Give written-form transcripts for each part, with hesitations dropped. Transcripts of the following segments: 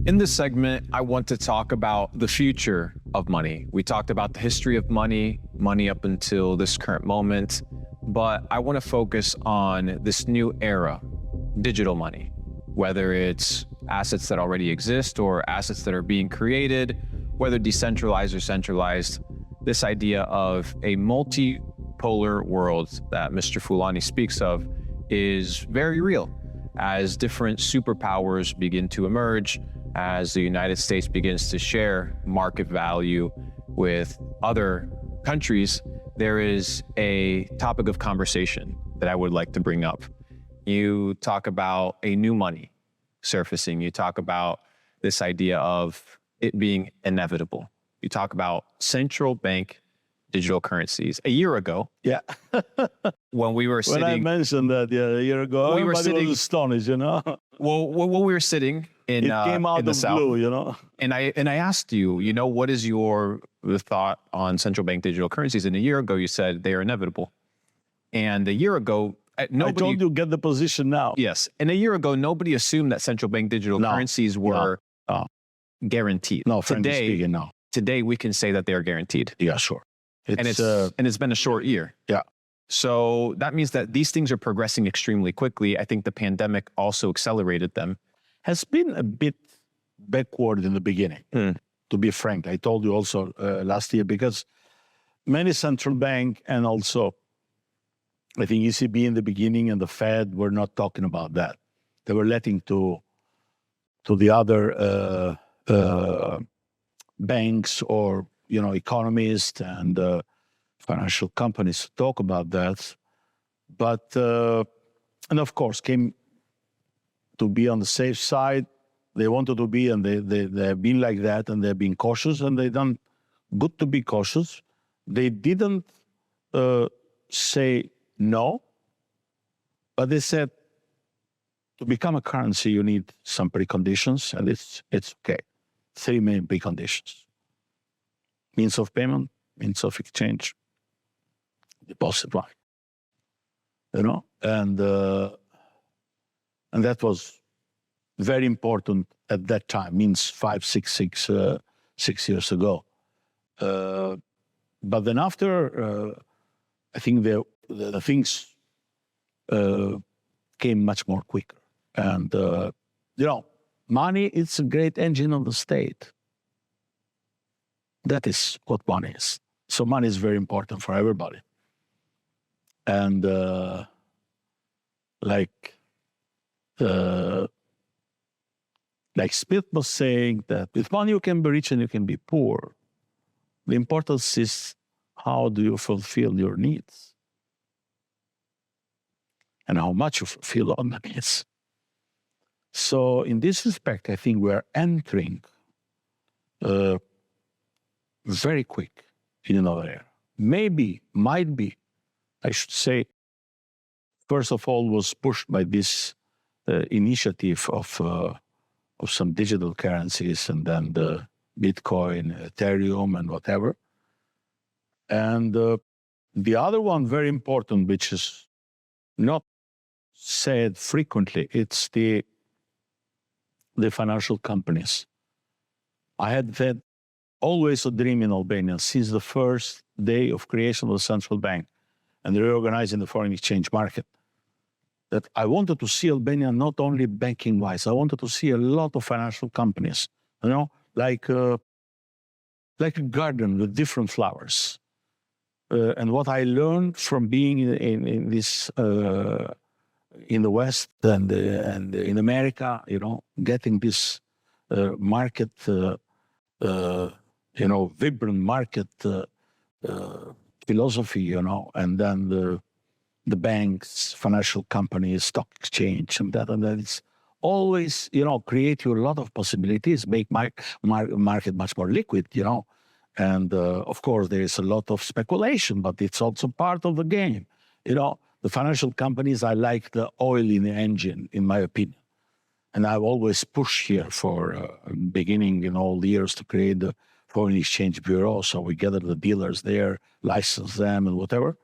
In this segment, I want to talk about the future of money. We talked about the history of money up until this current moment, but I want to focus on this new era, digital money, whether it's assets that already exist or assets that are being created, whether decentralized or centralized. This idea of a multipolar world that Mr. Fullani speaks of is very real as different superpowers begin to emerge, as the United States begins to share market value with other countries. There is a topic of conversation that I would like to bring up. You talk about a new money surfacing. You talk about this idea of it being inevitable. You talk about central bank digital currencies. A year ago, when we were sitting... When I mentioned that a year ago, everybody was astonished, you know? Well, when we were sitting in it came out in the of South, blue, you know? And I asked you, what is your thought on central bank digital currencies? And a year ago, you said they are inevitable. And a year ago, nobody... I told you, get the position now. Yes. And a year ago, nobody assumed that central bank digital currencies were guaranteed. No, frankly speaking, no. Today, we can say that they are guaranteed. Yeah, sure. And it's been a short year. Yeah. So that means that these things are progressing extremely quickly. I think the pandemic also accelerated them. Has been a bit backward in the beginning, to be frank. I told you also last year, because many central bank and also I think ECB in the beginning and the Fed were not talking about that. They were letting to the other banks or economists and financial companies to talk about that. But and of course came to be on the safe side. They wanted to be, and they have been like that, and they've been cautious, and they done good to be cautious. They didn't say no, but they said to become a currency, you need some preconditions, and it's okay. 3 main preconditions: means of payment, means of exchange, deposit right. And that was very important at that time, means 6 years ago. But then after, I think the things came much more quicker. And, money is a great engine of the state. That is what money is. So money is very important for everybody. And like Smith was saying, that with money you can be rich and you can be poor. The importance is how do you fulfill your needs and how much you fulfill on the needs. So in this respect, I think we're entering very quick in another era. Maybe, might be, I should say, first of all, was pushed by this initiative of some digital currencies, and then the Bitcoin, Ethereum, and whatever. And the other one, very important, which is not said frequently, it's the financial companies. I had always a dream in Albania since the first day of creation of the central bank and reorganizing the foreign exchange market, that I wanted to see Albania not only banking-wise, I wanted to see a lot of financial companies, like a garden with different flowers. And what I learned from being in this, in the West and in America, getting this market, vibrant market philosophy, and then the banks, financial companies, stock exchange, and that it's always, create you a lot of possibilities, make market much more liquid, And of course, there is a lot of speculation, but it's also part of the game. The financial companies are like the oil in the engine, in my opinion. And I've always pushed here for beginning in all the years to create the foreign exchange bureau. So we gather the dealers there, license them and whatever.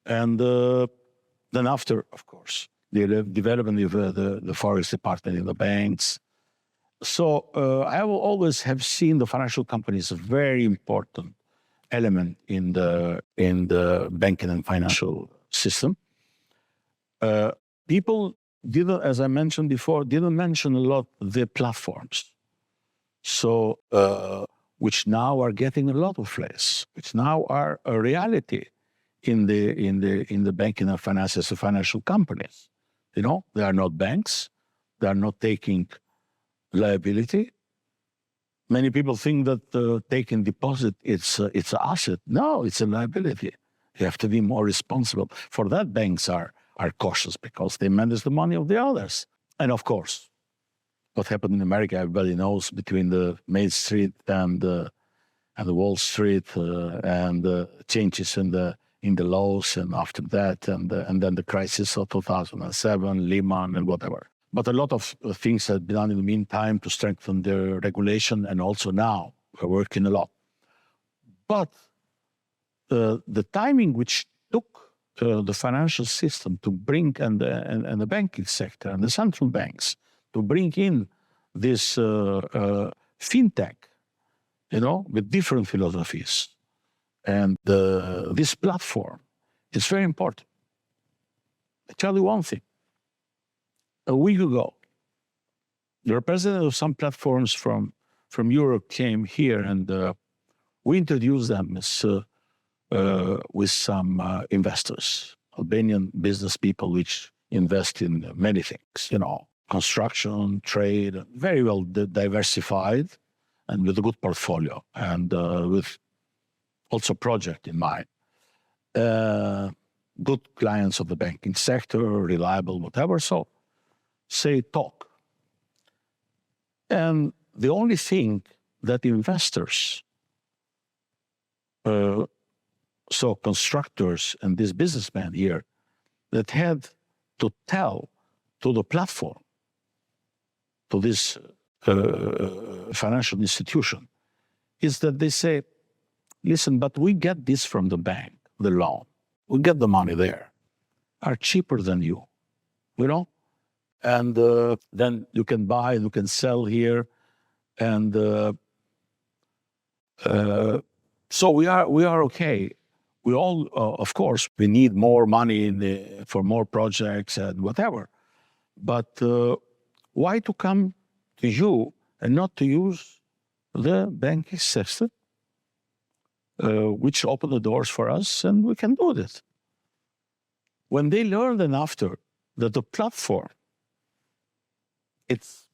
And then after, of course, the development of the forex department in the banks, I will always have seen the financial companies a very important element in the banking and financial system. People didn't, as I mentioned before, didn't mention a lot the platforms. So, which now are getting a lot of place, which now are a reality in the banking and financial companies. You know, they are not banks, they are not taking liability. Many people think that taking deposit it's an asset. No, it's a liability. You have to be more responsible. For that, banks are cautious because they manage the money of the others. And of course, what happened in America, everybody knows, between the Main Street and the Wall Street, and the changes in the laws, and after that, and then the crisis of 2007, Lehman, and whatever. But a lot of things have been done in the meantime to strengthen the regulation, and also now we're working a lot. But the timing which took the financial system to bring, and the banking sector and the central banks to bring in this fintech, you know, with different philosophies, and this platform is very important. I tell you one thing. A week ago, the representative of some platforms from Europe came here, and we introduced them as, with some investors, Albanian business people which invest in many things, you know, construction, trade, very well diversified, and with a good portfolio, and with also project in mind. Good clients of the banking sector, reliable, whatever. So, say talk. And the only thing that investors, so constructors and this businessman here, that had to tell to the platform, to this financial institution, is that they say, listen, but we get this from the bank, the loan. We get the money there, are cheaper than you know? And then you can buy, you can sell here. And so we are okay. We all, of course, we need more money for more projects and whatever. But why to come to you and not to use the banking system, which open the doors for us, and we can do this. When they learn then after that the platform, it's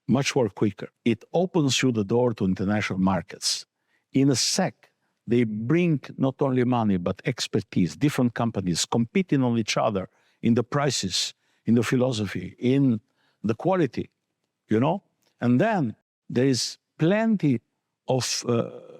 much more quicker. It opens you the door to international markets. In a sec, they bring not only money, but expertise, different companies competing on each other in the prices, in the philosophy, in the quality, you know? And then there is plenty of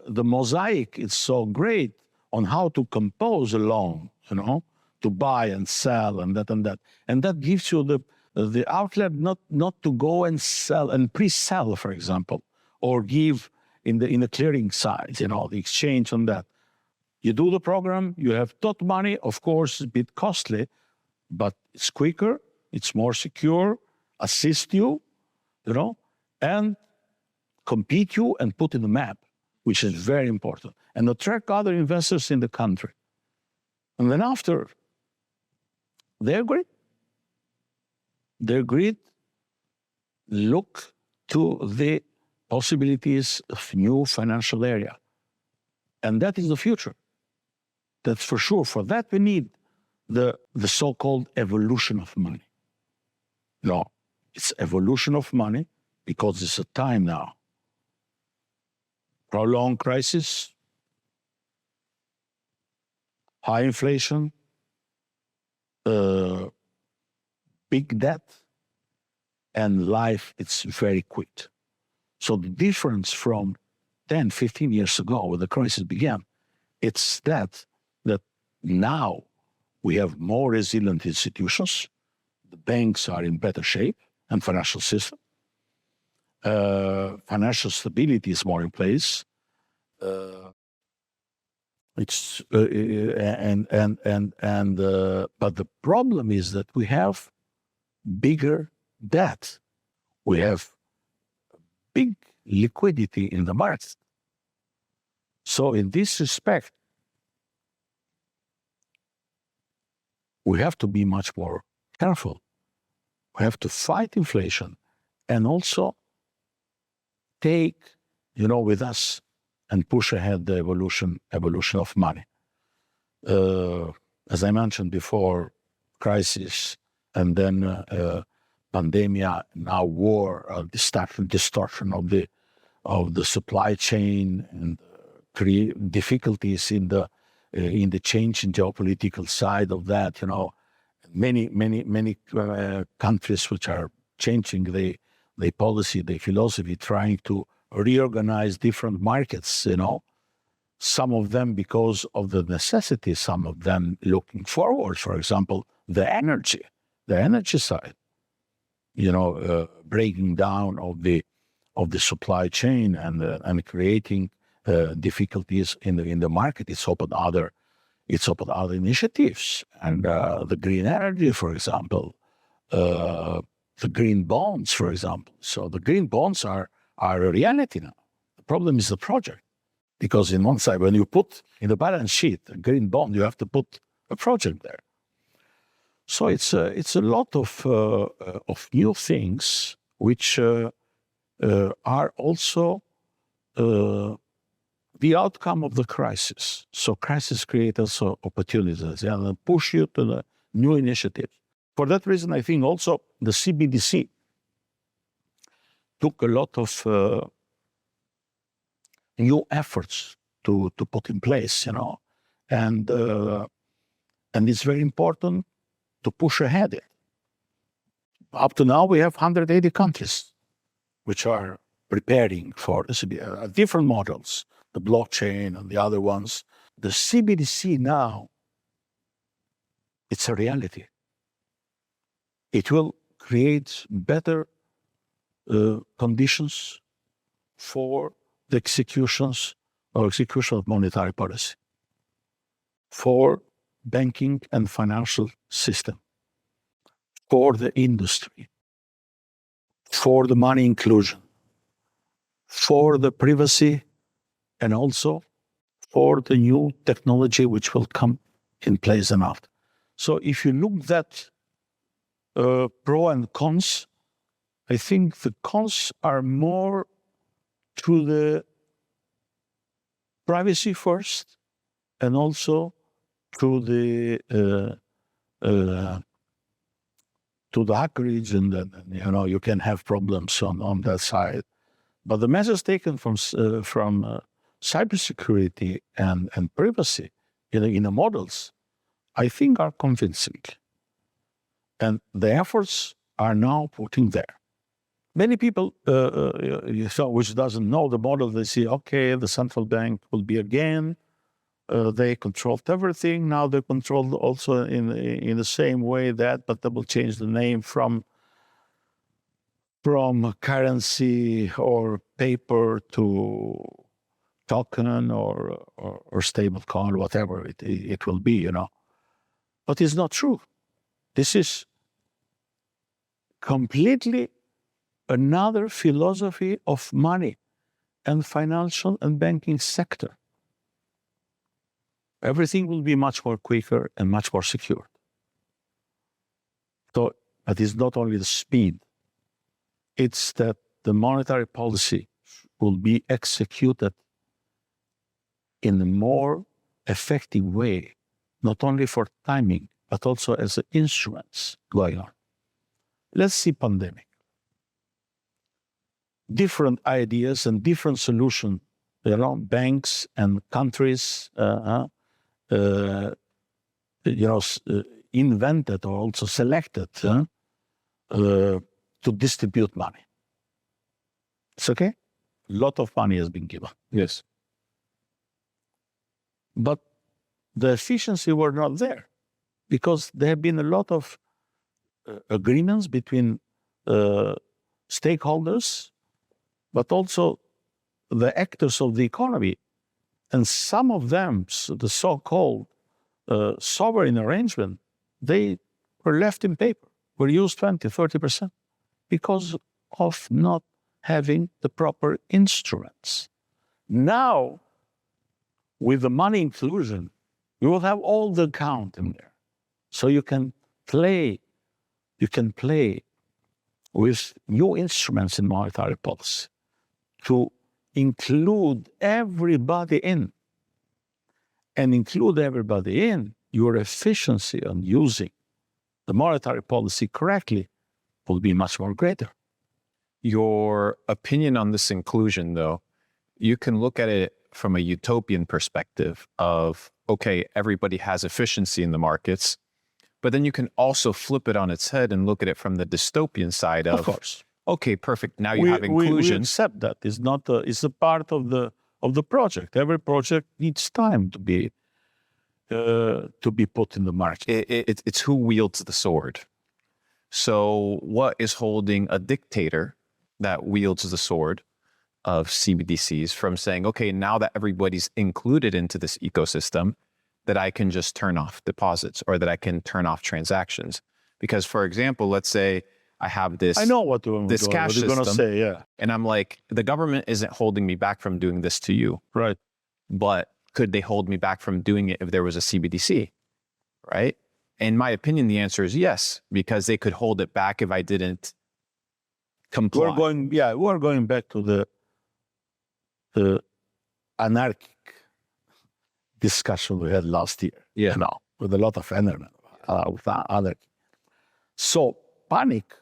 the mosaic is so great on how to compose a loan, you know, to buy and sell and that and that. And that gives you the outlet not to go and sell and pre-sell, for example, or give in the clearing side, you know, the exchange on that. You do the program, you have tot money, of course, it's a bit costly, but it's quicker, it's more secure, assist you, you know, and compete you and put in the map, which is very important, and attract other investors in the country. And then after, they agree. They agreed, look to the possibilities of new financial area. And that is the future. That's for sure. For that, we need the so-called evolution of money. No, it's evolution of money because it's a time now. Prolonged crisis, high inflation, big debt, and life, it's very quick. So the difference from 10, 15 years ago when the crisis began, it's that now we have more resilient institutions, the banks are in better shape, and financial system. Financial stability is more in place. But the problem is that we have bigger debt. We have big liquidity in the market. So in this respect, we have to be much more careful. We have to fight inflation and also take, with us and push ahead the evolution of money. As I mentioned before, crisis and then pandemia, now war, distortion of the supply chain, and create difficulties in the change in geopolitical side of that. Many countries which are changing the policy, the philosophy, trying to reorganize different markets. Some of them because of the necessity, some of them looking forward. For example, the energy side. Breaking down of the supply chain and creating difficulties in the market. It's opened other initiatives, and the green energy, for example, the green bonds, for example. So the green bonds are a reality now. The problem is the project, because in one side, when you put in the balance sheet a green bond, you have to put a project there. So it's a lot of new things which are also the outcome of the crisis. So crisis creates also opportunities and push you to the new initiatives. For that reason, I think also the CBDC took a lot of new efforts to put in place, and it's very important to push ahead it. Up to now, we have 180 countries which are preparing for different models, the blockchain and the other ones. The CBDC now, it's a reality. It will create better conditions for the execution of monetary policy, for banking and financial system, for the industry, for the money inclusion, for the privacy, and also for the new technology which will come in place and after. So if you look at pro and cons, I think the cons are more to the privacy first, and also to the hackerage, and then you can have problems on that side. But the measures taken from cybersecurity and privacy in the models, I think, are convincing, and the efforts are now putting there. Many people, which doesn't know the model, they see, okay, the central bank will be again. They controlled everything. Now they control also in the same way but they will change the name from currency or paper to token or stable coin, whatever it will be, But it's not true. This is completely another philosophy of money and financial and banking sector. Everything will be much more quicker and much more secure. So, but it's not only the speed, it's that the monetary policy will be executed in a more effective way, not only for timing, but also as instruments going on. Let's see pandemic. Different ideas and different solutions around banks and countries invented or also selected to distribute money. It's okay? A lot of money has been given. Yes. But the efficiency were not there, because there have been a lot of agreements between stakeholders, but also the actors of the economy. And some of them, the so-called sovereign arrangement, they were left in paper, were used 20, 30%, because of not having the proper instruments. Now, with the money inclusion, you will have all the account in there. So you can play with new instruments in monetary policy to include everybody in. And include everybody in, your efficiency on using the monetary policy correctly will be much more greater. Your opinion on this inclusion, though, you can look at it from a utopian perspective of, okay, everybody has efficiency in the markets, but then you can also flip it on its head and look at it from the dystopian side of course. Okay, perfect. Now you have We inclusion. accept that. It's a part of the project. Every project needs time to be put in the market. It's who wields the sword. So what is holding a dictator that wields the sword of CBDCs from saying, okay, now that everybody's included into this ecosystem, that I can just turn off deposits or that I can turn off transactions? Because, for example, let's say I have this I know what cash you're going to system, say, yeah. and I'm like, the government isn't holding me back from doing this to you. Right. But could they hold me back from doing it if there was a CBDC, right? In my opinion, the answer is yes, because they could hold it back if I didn't comply. We're going back to the anarchic discussion we had last year. Yeah. With a lot of energy, with anarchy. So panic,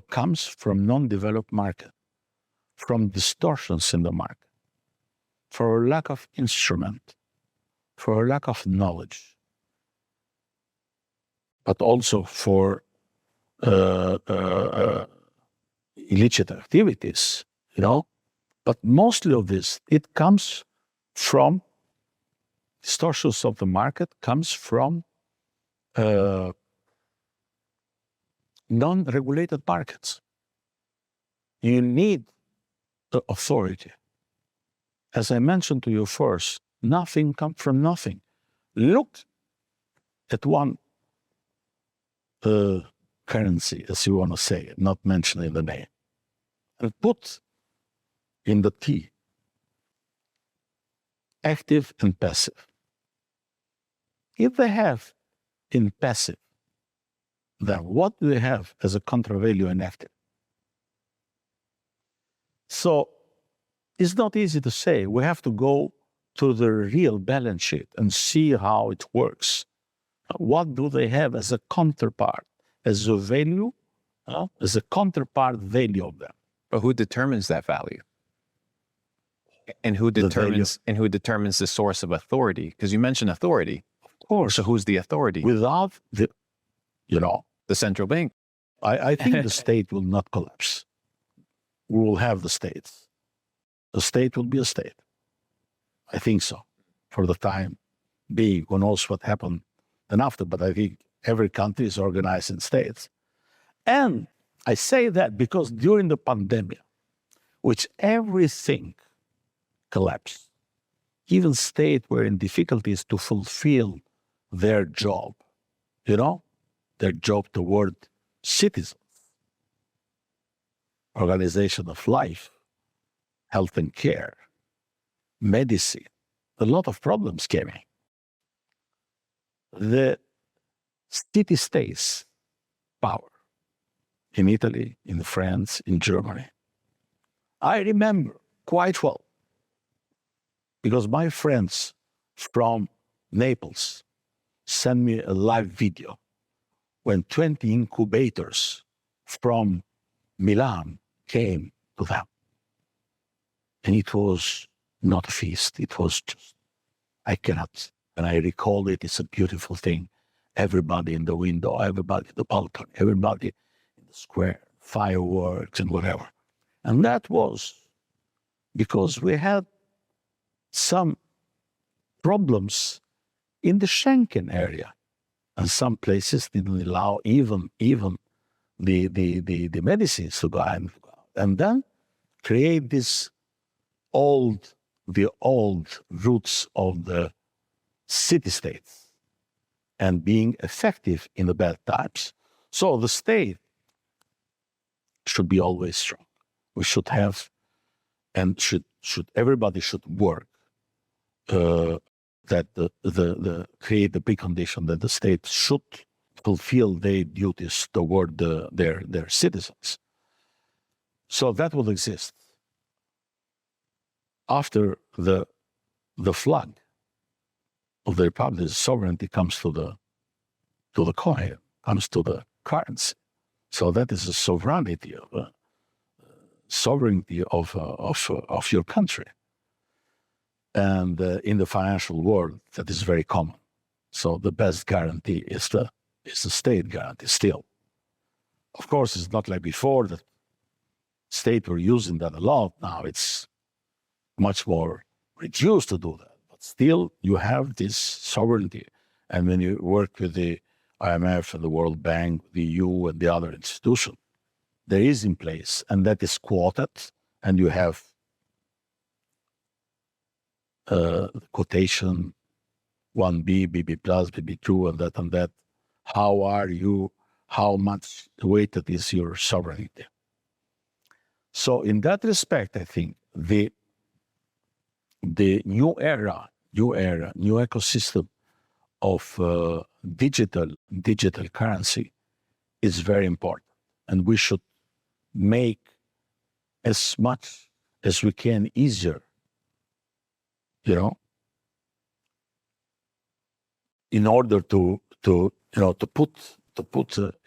comes from non-developed market, from distortions in the market, for a lack of instrument, for a lack of knowledge, but also for illicit activities, But mostly of this, it comes from distortions of the market, comes from non-regulated markets. You need the authority. As I mentioned to you first, nothing comes from nothing. Look at one currency, as you want to say it, not mentioning the name, and put in the T, active and passive. If they have in passive, then what do they have as a contravalue in active? So it's not easy to say. We have to go to the real balance sheet and see how it works. What do they have as a counterpart, as a value, as a counterpart value of them? But who determines that value? And who determines the source of authority? Because you mentioned authority. Of course. So who's the authority? Without the central bank. I think the state will not collapse. We will have the states. The state will be a state. I think so. For the time being, who knows what happened then after, but I think every country is organized in states. And I say that because during the pandemic, which everything collapsed, even states were in difficulties to fulfill their job, their job toward citizens, organization of life, health and care, medicine. A lot of problems came in. The city-states power in Italy, in France, in Germany. I remember quite well, because my friends from Naples sent me a live video when 20 incubators from Milan came to them. And it was not a feast. It was just, I cannot, and I recall it, it's a beautiful thing. Everybody in the window, everybody in the balcony, everybody in the square, fireworks and whatever. And that was because we had some problems in the Schengen area. And some places didn't allow even the medicines to go out. And then create the old roots of the city-states and being effective in the bad times. So the state should be always strong. we should have, and everybody should work that create the precondition that the state should fulfill their duties toward their citizens. So that will exist. After the flag of the republic, the sovereignty comes to the coin, comes to the currency. So that is a sovereignty of your country. And in the financial world, that is very common. So the best guarantee is the state guarantee still. Of course, it's not like before that state were using that a lot. Now it's much more reduced to do that. But still, you have this sovereignty. And when you work with the IMF and the World Bank, the EU and the other institutions, there is in place, and that is quoted, and you have quotation 1B, BB plus, BB2, and that. How much weighted is your sovereignty? So in that respect, I think the new ecosystem of digital currency is very important, and we should make as much as we can easier, in order to put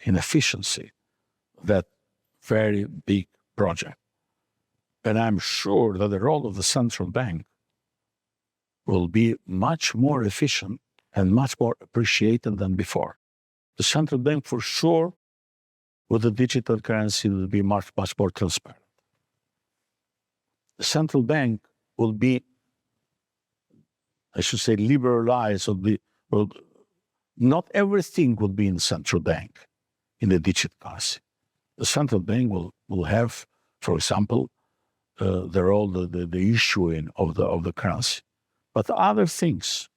in efficiency that very big project. And I'm sure that the role of the central bank will be much more efficient and much more appreciated than before. The central bank, for sure, with the digital currency, will be much more transparent. The central bank will be, I should say, liberalized. Not everything will be in the central bank, in the digital currency. The central bank will have, for example, the role, the issuing of the currency. But other things,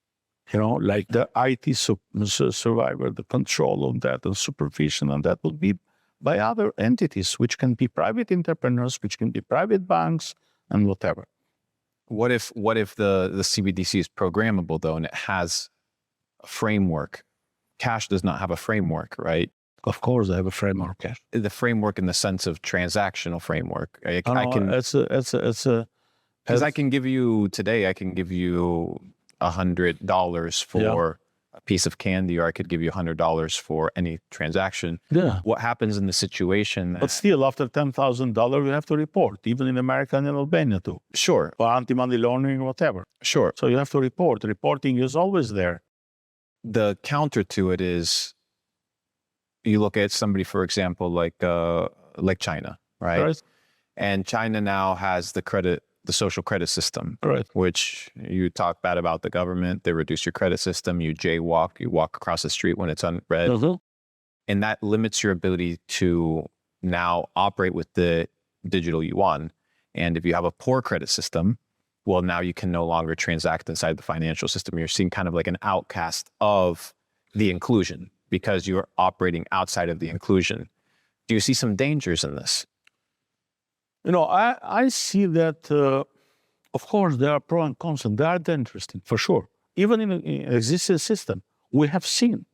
like the IT survivor, the control of that and supervision, and that will be by other entities, which can be private entrepreneurs, which can be private banks, and whatever. What if the CBDC is programmable, though, and it has a framework? Cash does not have a framework, right? Of course, I have a framework. Cash. The framework in the sense of transactional framework. I can give you today. I can give you $100 for a piece of candy, or I could give you $100 for any transaction. Yeah. What happens in the situation? But still, after $10,000, you have to report, even in America and in Albania too. Sure. For anti-money laundering or whatever. Sure. So you have to report. Reporting is always there. The counter to it is, you look at somebody, for example, like China, right? And China now has the social credit system, right? Which you talk bad about the government, they reduce your credit system, you jaywalk, you walk across the street when it's unread. Mm-hmm. And that limits your ability to now operate with the digital yuan. And if you have a poor credit system, well, now you can no longer transact inside the financial system. You're seeing kind of like an outcast of the inclusion because you're operating outside of the inclusion. Do you see some dangers in this? I see that, of course, there are pros and cons, and they are interesting, for sure. Even in an existing system, we have seen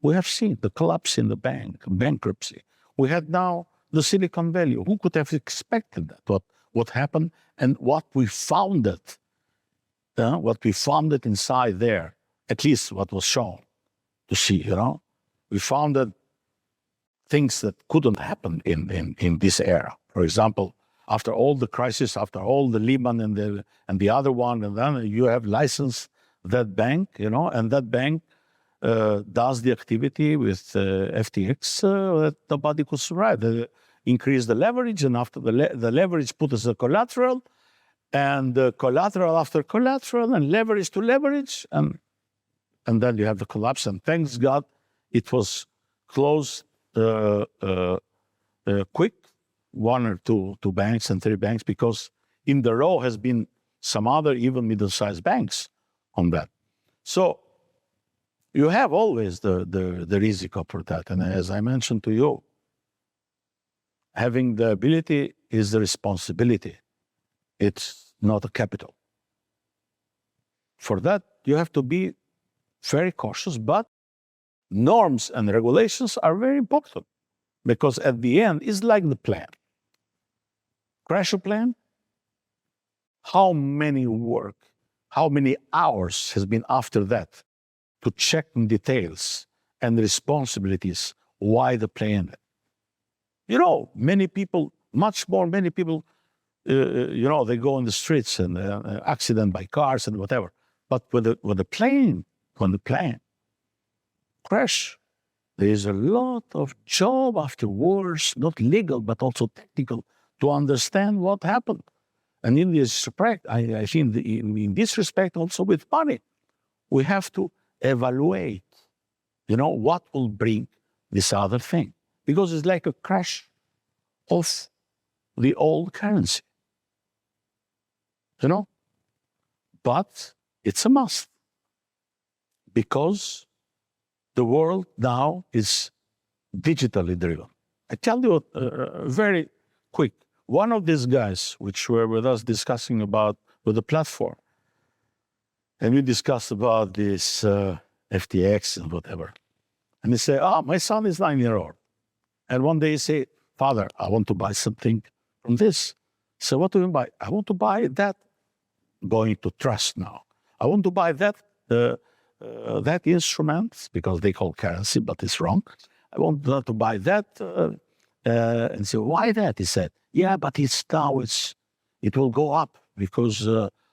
the collapse in the bankruptcy. We had now the Silicon Valley. Who could have expected that? What happened and what we founded inside there, at least what was shown to see, we founded things that couldn't happen in this era. For example, after all the crisis, after all the Lehman and the other one, and then you have licensed that bank, and that bank does the activity with FTX that nobody could survive. They increase the leverage, and after the leverage put as a collateral, and collateral after collateral, and leverage to leverage, and then you have the collapse. And thanks God, it was closed quick, one or two banks and three banks, because in the row has been some other even middle-sized banks on that. So you have always the risk for that. And as I mentioned to you, Having the ability is the responsibility. It's not a capital. For that, you have to be very cautious, but norms and regulations are very important because at the end, it's like the plan. Crash a plan, how many hours has been after that to check in details and responsibilities why the plane. Many people, many people, they go on the streets and accident by cars and whatever. But when the plane crash, there is a lot of job afterwards, not legal, but also technical, to understand what happened. And in this respect, I think in this respect also with money, we have to evaluate, what will bring this other thing. Because it's like a crash of the old currency, But it's a must because the world now is digitally driven. I tell you very quick, one of these guys, which were with us discussing with the platform, and we discussed about this FTX and whatever. And he said, my son is 9 years old. And one day he said, Father, I want to buy something from this. So what do you buy? I want to buy that, going to trust now. I want to buy that instrument, because they call currency, but it's wrong. I want to buy that. And so why that? He said, yeah, but it will go up because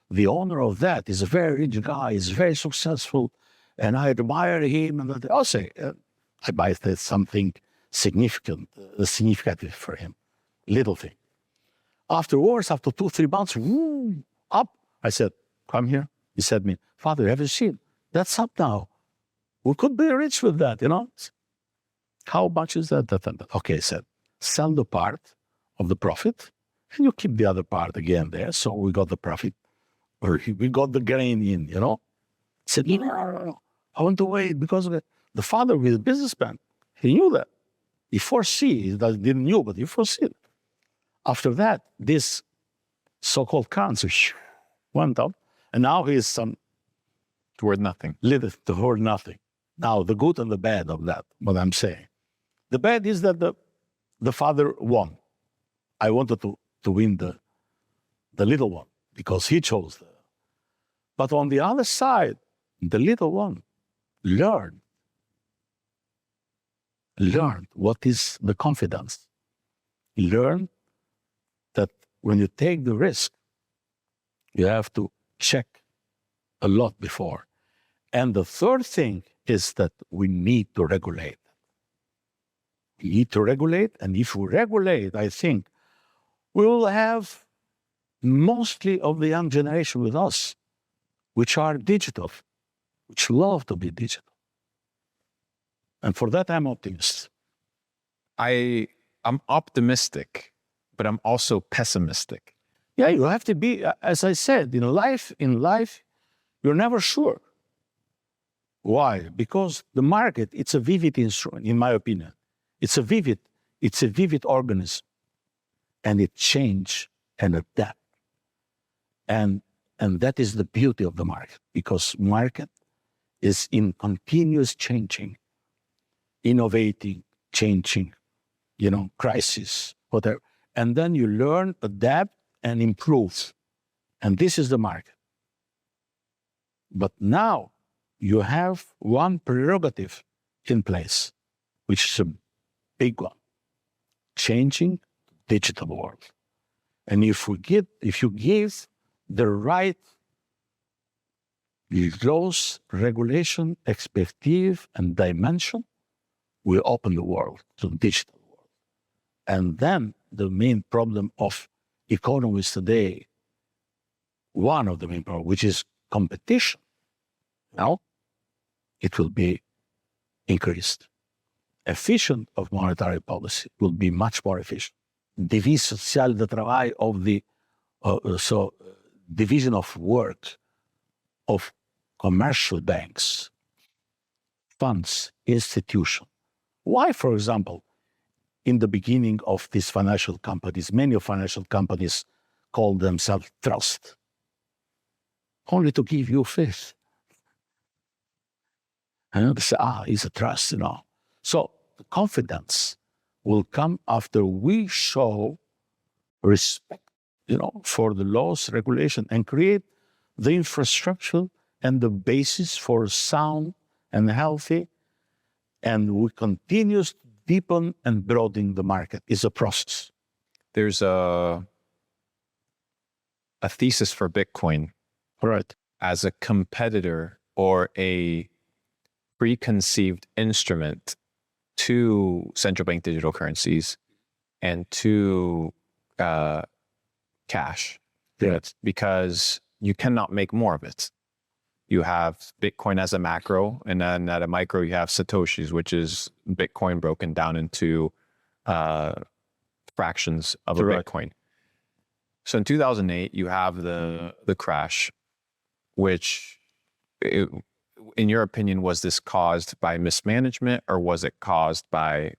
the owner of that is a very rich guy, is very successful, and I admire him. And I'll say, I buy something significant for him, little thing. Afterwards, after 2-3 months, up. I said, come here. He said to me, Father, have you seen? That's up now. We could be rich with that, How much is that? Okay, I said, sell the part of the profit, and you keep the other part again there. So we got the profit, or we got the grain in, I said, no. I want to wait because the father was a businessman. He knew that. He didn't know, but he foresee it. After that, this so-called currency went up, and now he is Toward nothing. Toward nothing. Now, the good and the bad of that, what I'm saying. The bad is that the father won. I wanted to win the little one because he chose that. But on the other side, the little one learned what is the confidence. He learned that when you take the risk, you have to check a lot before. And the third thing is that we need to regulate. We need to regulate, and if we regulate, I think we will have mostly of the young generation with us, which are digital, which love to be digital. And for that, I'm optimist. I'm optimistic, but I'm also pessimistic. Yeah, you have to be, as I said, in life, you're never sure. Why? Because the market, it's a vivid instrument, in my opinion. It's a vivid organism. And it changes and adapts. And that is the beauty of the market, because market is in continuous changing, innovating, changing, crisis, whatever. And then you learn, adapt, and improve. And this is the market. But now you have one prerogative in place, which is a big one, changing digital world. And if you give the right laws, regulation, expertise, and dimension, we open the world to the digital world. And then the main problem of economies today, one of the main problems, which is competition, now it will be increased. Efficient of monetary policy will be much more efficient. Divise social de travail of the division of work of commercial banks, funds, institutions. Why, for example, in the beginning of these financial companies, many financial companies call themselves trust, only to give you faith. And they say, it's a trust, So the confidence will come after we show respect, for the laws, regulation, and create the infrastructure and the basis for sound and healthy, and we continue to deepen and broaden the market. It's a process. There's a thesis for Bitcoin, Right, as a competitor or a preconceived instrument to central bank digital currencies and to cash. yes, because you cannot make more of it. You have Bitcoin as a macro, and then at a micro, you have Satoshis, which is Bitcoin broken down into fractions of correct. a Bitcoin. So in 2008, you have the crash, which, in your opinion, was this caused by mismanagement, or was it caused by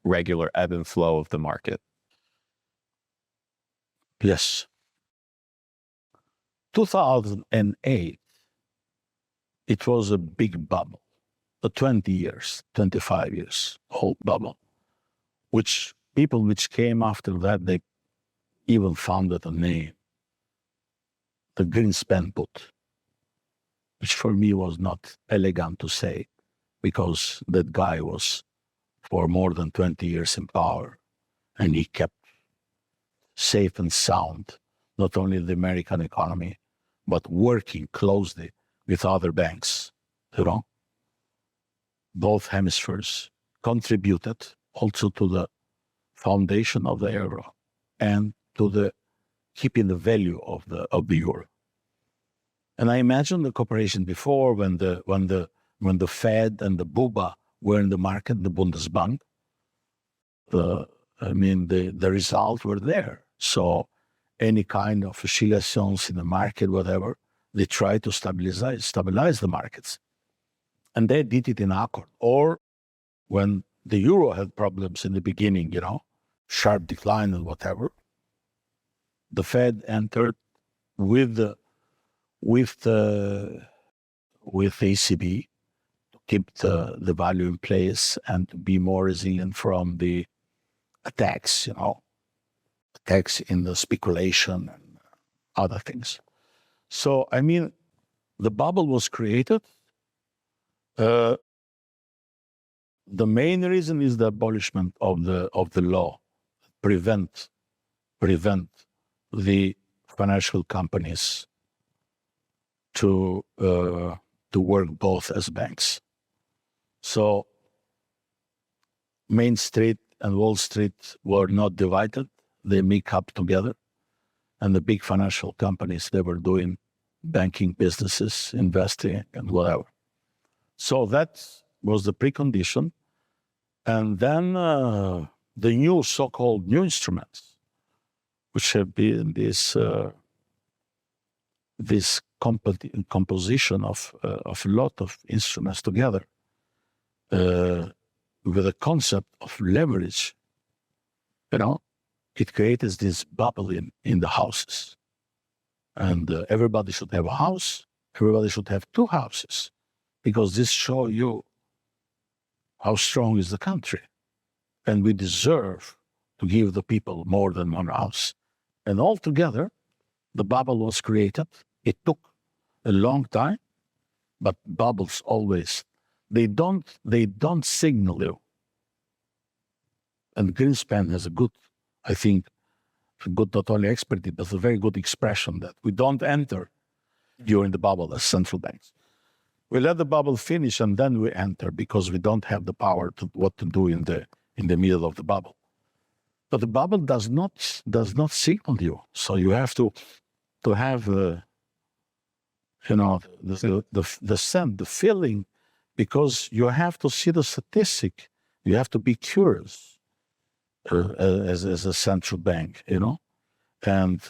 regular ebb and flow of the market? Yes. 2008, it was a big bubble, a 20 years, 25 years old bubble, which people which came after that, they even founded a name, the Greenspan put, which for me was not elegant to say, because that guy was for more than 20 years in power, and he kept safe and sound, not only the American economy, but working closely with other banks, Both hemispheres contributed also to the foundation of the euro and to the keeping the value of the euro. And I imagine the cooperation before, when the Fed and the BUBA were in the market, the Bundesbank, the results were there. So any kind of oscillations in the market, whatever, they try to stabilize the markets. And they did it in accord. Or when the euro had problems in the beginning, sharp decline and whatever, the Fed entered with the ECB to keep the value in place and to be more resilient from the attacks, attacks in the speculation and other things. So, the bubble was created. The main reason is the abolishment of the law, prevent the financial companies to work both as banks. So Main Street and Wall Street were not divided; they make up together, and the big financial companies, they were doing banking businesses, investing, and whatever. So that was the precondition. And then the new so-called new instruments, which have been this composition of a lot of instruments together, with a concept of leverage, it creates this bubble in the houses. And everybody should have a house. Everybody should have two houses, because this shows you how strong is the country. And we deserve to give the people more than one house. And altogether, the bubble was created. It took a long time, but bubbles always, they don't signal you. And Greenspan has a good not only expertise, but a very good expression that we don't enter during the bubble as central banks. We let the bubble finish and then we enter, because we don't have the power to what to do in the middle of the bubble. But the bubble does not signal you, so you have to have the sense, the feeling, because you have to see the statistic. You have to be curious as a central bank, and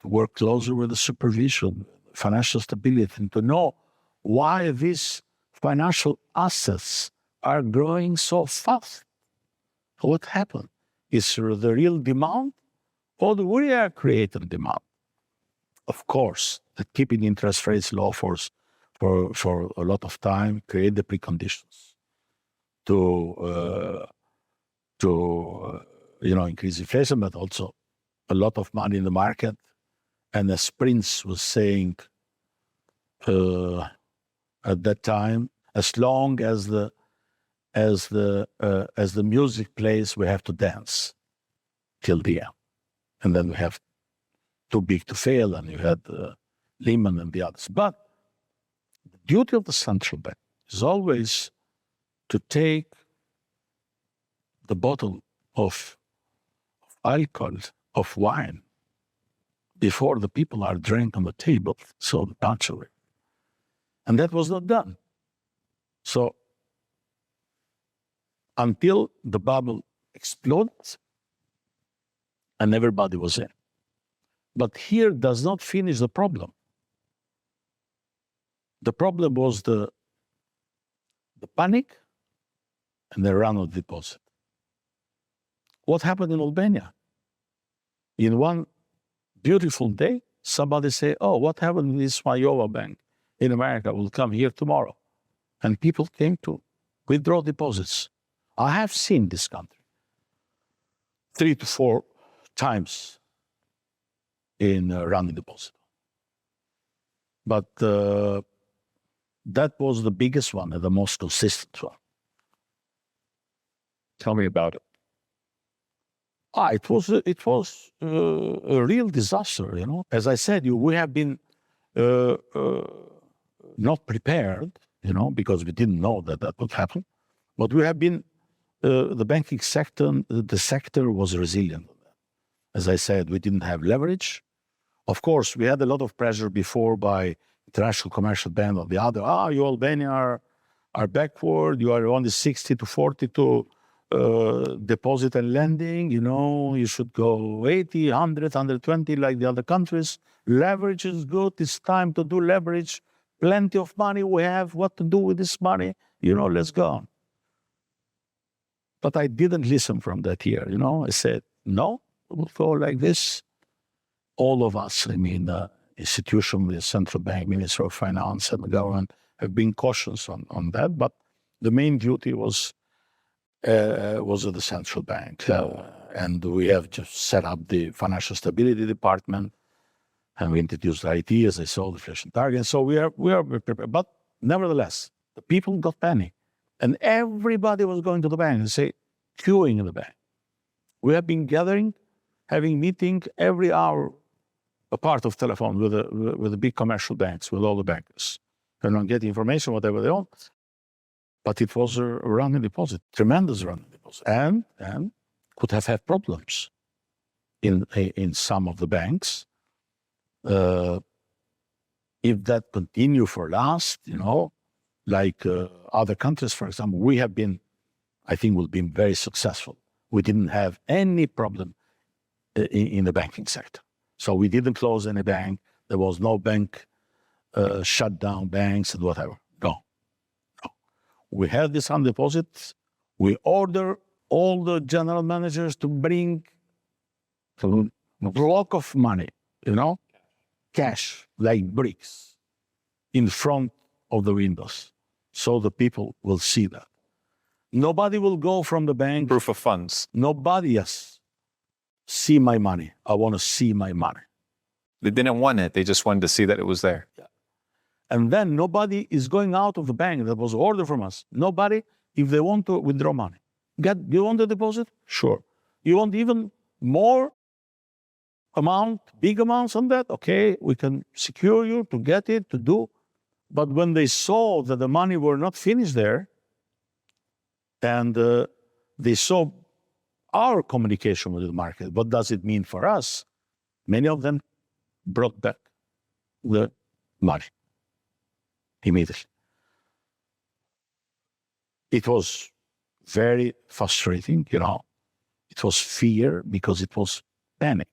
work closer with the supervision, financial stability, and to know why these financial assets are growing so fast. What happened? Is the real demand or we are creating demand? Of course, keeping interest rates low for a lot of time create the preconditions to increase inflation, but also a lot of money in the market. And as Prince was saying at that time, as long as the music plays, we have to dance till the end, and then we have Too Big to Fail, and you had Lehman and the others. But the duty of the central bank is always to take the bottle of alcohol, of wine, before the people are drunk on the table, so naturally. And that was not done. So until the bubble exploded, and everybody was in. But here does not finish the problem. The problem was the panic and the run of deposit. What happened in Albania? In one beautiful day, somebody say, oh, what happened in this Iowa bank in America will come here tomorrow. And people came to withdraw deposits. I have seen this country 3 to 4 times in running deposit. But that was the biggest one and the most consistent one. Tell me about it. It was a real disaster, As I said, we have been not prepared, because we didn't know that would happen. But we have been, the banking sector, the sector was resilient. As I said, we didn't have leverage. Of course, we had a lot of pressure before by International Commercial Bank or the other. You Albania are backward. You are only 60 to 40 to deposit and lending. You should go 80, 100, 120 like the other countries. Leverage is good. It's time to do leverage. Plenty of money. We have what to do with this money. Let's go on. But I didn't listen from that year. I said, no, we'll go like this. All of us, the institution, the central bank, Minister of Finance, and the government have been cautious on that. But the main duty was of the central bank. And we have just set up the Financial Stability Department, and we introduced IT, as I saw, the inflation target. So we are prepared. But nevertheless, the people got panic. And everybody was going to the bank and say, queuing in the bank. We have been gathering, having meeting every hour, a part of telephone with the big commercial banks, with all the bankers. And get information, whatever they want. But it was a running deposit, tremendous running deposit. And could have had problems in some of the banks. If that continue for last, like other countries, for example, we have been, I think we've been very successful. We didn't have any problem in the banking sector. So we didn't close any bank. There was no bank shut down banks and whatever. No. We had this on deposit. We order all the general managers to bring a block of money, cash, like bricks, in front of the windows, so the people will see that. Nobody will go from the bank. Proof of funds. Nobody, yes. See my money. I want to see my money. They didn't want it. They just wanted to see that it was there. Yeah. And then nobody is going out of the bank. That was order from us. Nobody, if they want to withdraw money. You want the deposit? Sure. You want even more amount, big amounts on that? Okay, we can secure you to get it, to do. But when they saw that the money were not finished there, and they saw our communication with the market, what does it mean for us? Many of them brought back the money immediately. It was very frustrating, It was fear because it was panic.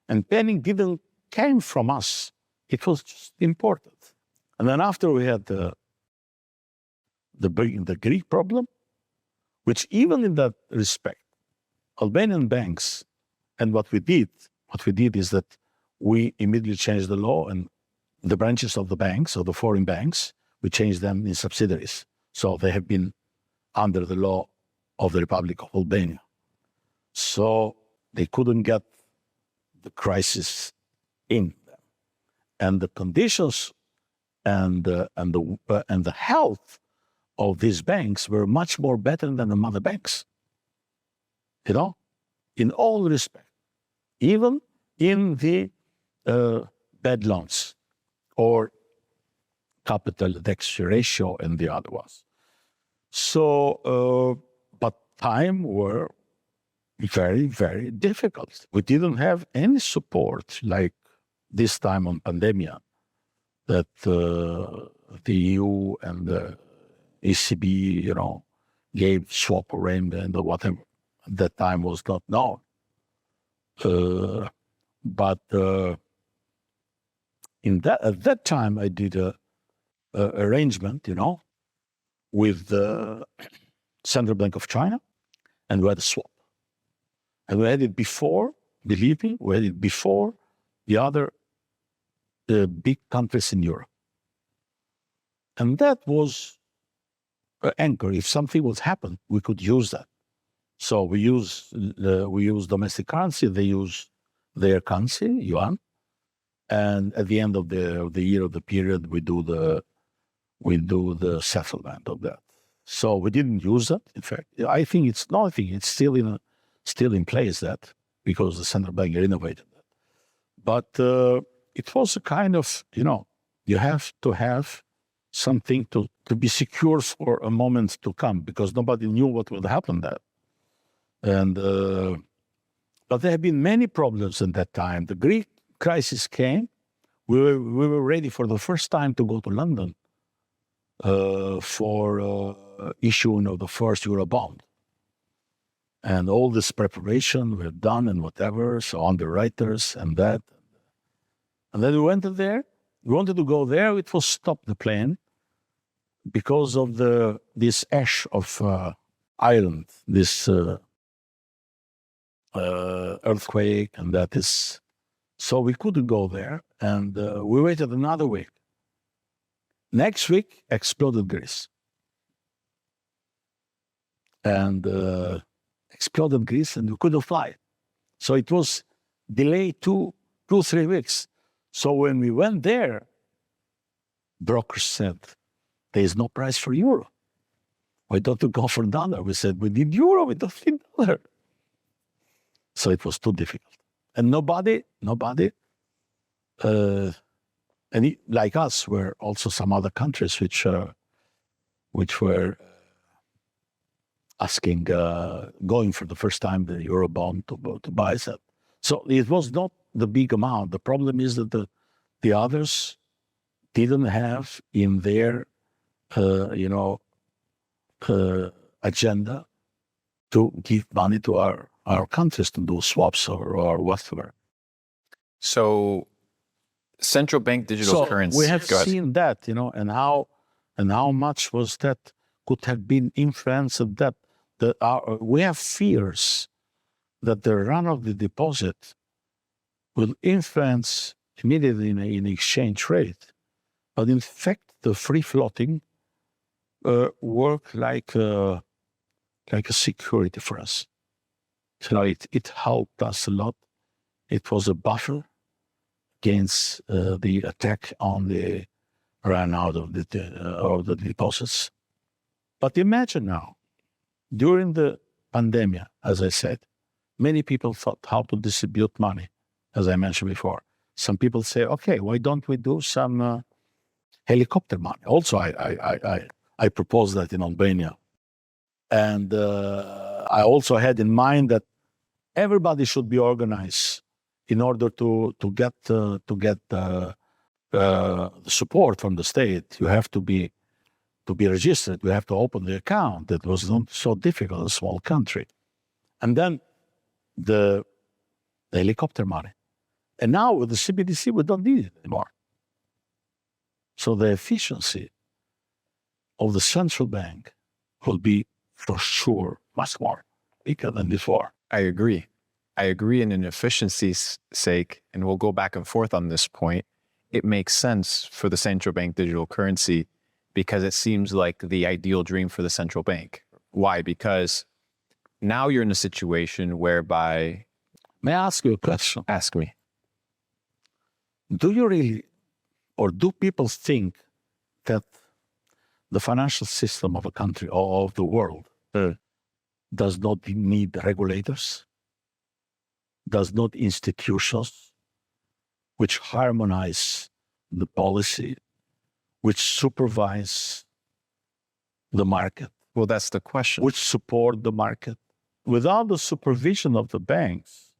And panic didn't came from us. It was just important. And then after we had the Greek problem, which even in that respect, Albanian banks, and what we did is that we immediately changed the law, and the branches of the banks, of the foreign banks, we changed them in subsidiaries. So they have been under the law of the Republic of Albania. So they couldn't get the crisis in them. And the conditions and the health of these banks were much more better than the mother banks. You know, in all respect, even in the bad loans or capital adequacy ratio and the other ones. So, but time were very, very difficult. We didn't have any support like this time on pandemia that the EU and the ECB, you know, gave swap arrangement or whatever. At that time was not known. But at that time, I did a arrangement, you know, with the Central Bank of China, and we had a swap. And we had it before, believe me, we had it before the other big countries in Europe. And that was an anchor. If something would happen, we could use that. So we use domestic currency, they use their currency, yuan, and at the end of the year of the period, we do the settlement of that. So we didn't use that. In fact, I think it's still in place that because the central bank renovated that. But it was a kind of, you know, you have to have something to be secure for a moment to come because nobody knew what would happen there. And but there have been many problems in that time. The Greek crisis came. We were ready for the first time to go to London for issuing of the first Eurobond. And all this preparation were done and whatever, so underwriters and that. And then we went there. We wanted to go there. It was stopped, the plane, because of this ash of Ireland, this earthquake, and that is. So we couldn't go there, and we waited another week. Next week, exploded Greece. And exploded Greece, and we couldn't fly. So it was delayed 3 weeks. So when we went there, brokers said, there is no price for euro. Why don't you go for dollar? We said, we need euro, we don't need dollar. So it was too difficult. And nobody, like us, were also some other countries which were asking, going for the first time the Eurobond to buy that. So it was not the big amount. The problem is that the others didn't have in their, agenda to give money to our countries to do swaps or whatever. So central bank digital currency. We have seen that, you know, and how much was that could have been influenced that we have fears that the run of the deposit will influence immediately in exchange rate. But in fact, the free floating work like a security for us. So it helped us a lot. It was a buffer against the attack on the run out of the deposits. But imagine now, during the pandemic, as I said, many people thought how to distribute money, as I mentioned before. Some people say, okay, why don't we do some helicopter money? Also, I proposed that in Albania. And I also had in mind that everybody should be organized in order to get the support from the state. You have to be registered. You have to open the account. That was not so difficult, a small country. And then the helicopter money. And now with the CBDC, we don't need it anymore. So the efficiency of the central bank will be for sure, much more bigger than before. I agree. I agree in an efficiency's sake, and we'll go back and forth on this point. It makes sense for the central bank digital currency because it seems like the ideal dream for the central bank. Why? Because now you're in a situation whereby... May I ask you a question? Ask me. Do you really, or do people think that the financial system of a country or of the world does not need regulators, does not institutions which harmonize the policy, which supervise the market? Well, that's the question. Which support the market? Without the supervision of the banks,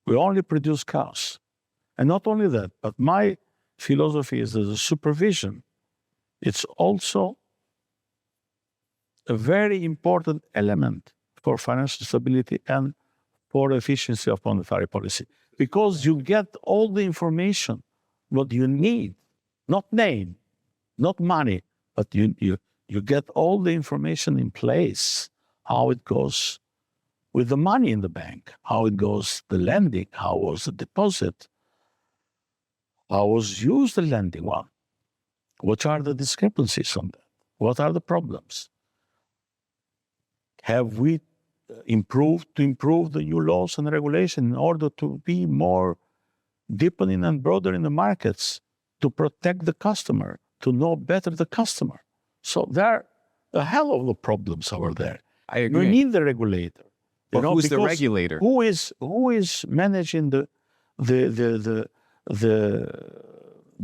we only produce chaos. And not only that, but my philosophy is that the supervision, it's also a very important element for financial stability and for efficiency of monetary policy. Because you get all the information, what you need, not name, not money, but you get all the information in place, how it goes with the money in the bank, how it goes, the lending, how was the deposit, how was used the lending one, what are the discrepancies on that, what are the problems? Have we improve the new laws and regulations in order to be more deepening and broader in the markets, to protect the customer, to know better the customer? So there are a hell of the problems over there. I agree. You need the regulator. But who's the regulator? Who is managing the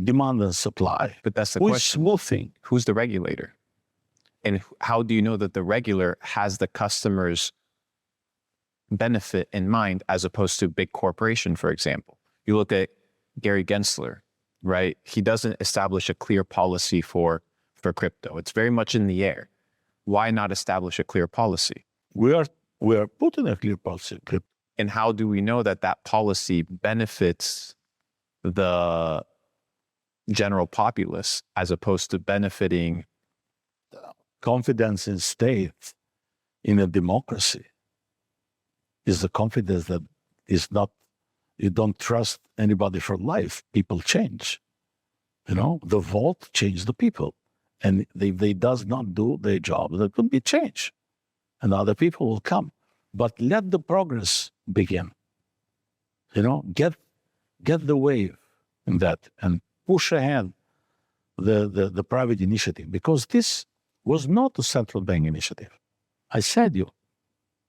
demand and supply? But that's the Who question. is smoothing? Who's the regulator? And how do you know that the regulator has the customer's benefit in mind as opposed to big corporation, for example? You look at Gary Gensler, right? He doesn't establish a clear policy for crypto. It's very much in the air. Why not establish a clear policy? We are putting a clear policy. And how do we know that that policy benefits the general populace as opposed to benefiting? Confidence in state, in a democracy, is the confidence that is not, you don't trust anybody for life. People change. You know, the vote changed the people. And if they does not do their job, there could be change. And other people will come. But let the progress begin. You know, get the wave in that and push ahead the private initiative, because this was not a central bank initiative. I said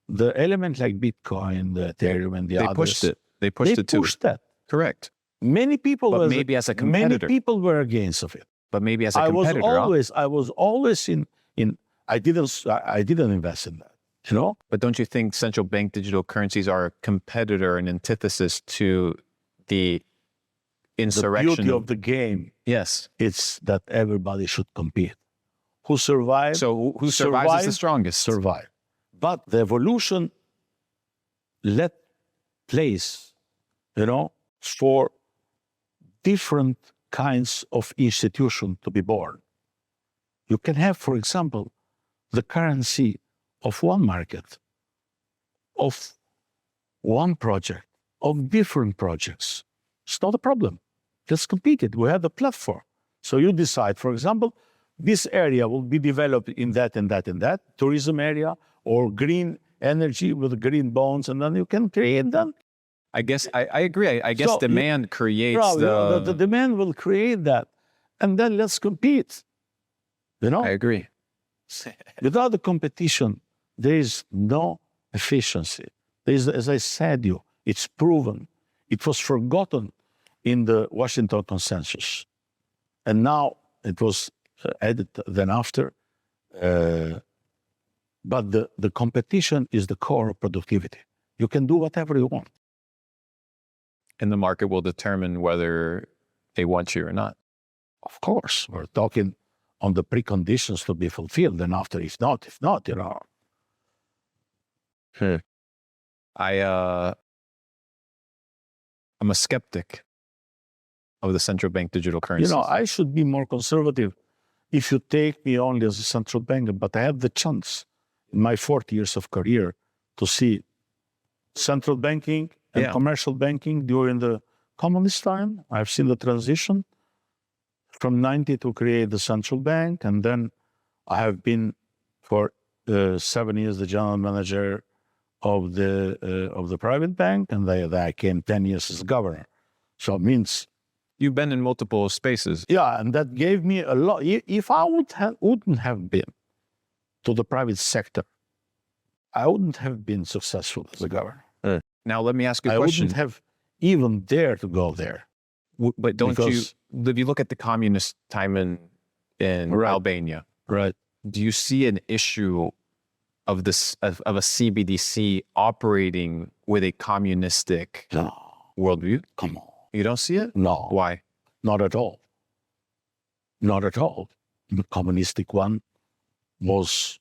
the element like Bitcoin, the Ethereum, and the others. They pushed it. They pushed it too. They pushed that. Correct. Many people But maybe as a competitor. Many people were against of it. But maybe as a competitor. I was always in I didn't invest in that, you know? But don't you think central bank digital currencies are a competitor and antithesis to the insurrection? The beauty of the game, yes, it's that everybody should compete. Who survives? So who survives is the strongest. Survive. But the evolution let place, you know, for different kinds of institutions to be born. You can have, for example, the currency of one market, of one project, of different projects. It's not a problem. Let's compete it. We have the platform. So you decide, for example, this area will be developed in that and that and that, tourism area, or green energy with green bonds, and then you can create them. I guess I agree. I guess demand creates the demand will create that, and then let's compete. You know? I agree. Without the competition, there is no efficiency. There is, as I said, it's proven. It was forgotten in the Washington Consensus, and now it was added then after. But the competition is the core of productivity. You can do whatever you want. And the market will determine whether they want you or not. Of course, we're talking on the preconditions to be fulfilled, and after, if not, you know. I'm a skeptic of the central bank digital currencies. You know, I should be more conservative if you take me only as a central bank, but I have the chance in my 40 years of career to see central banking and commercial banking during the communist time. I've seen the transition from 90 to create the central bank. And then I have been for 7 years the general manager of the private bank. And then I came 10 years as governor. So it means... You've been in multiple spaces. Yeah, and that gave me a lot. If I wouldn't have been to the private sector, I wouldn't have been successful as a governor. Now, let me ask you a I question. wouldn't have even dared to go there. But don't Because- you, if you look at the communist time in Right. Albania, Right. do you see an issue of this, of a CBDC operating with a communistic No, worldview? come on. You don't see it? No, Why? not at all. Not at all. The communistic one was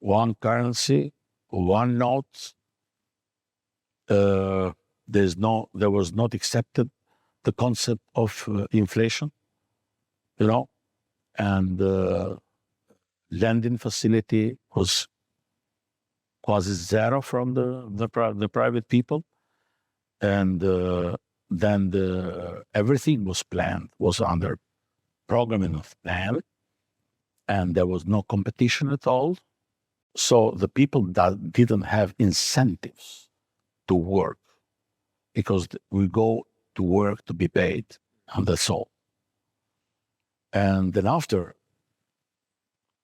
one currency, one note. There was not accepted the concept of inflation, and lending facility was quasi zero from the private people, and then everything was planned, was under programming of plan, and there was no competition at all. So the people that didn't have incentives to work, because we go to work to be paid, and that's all. And then after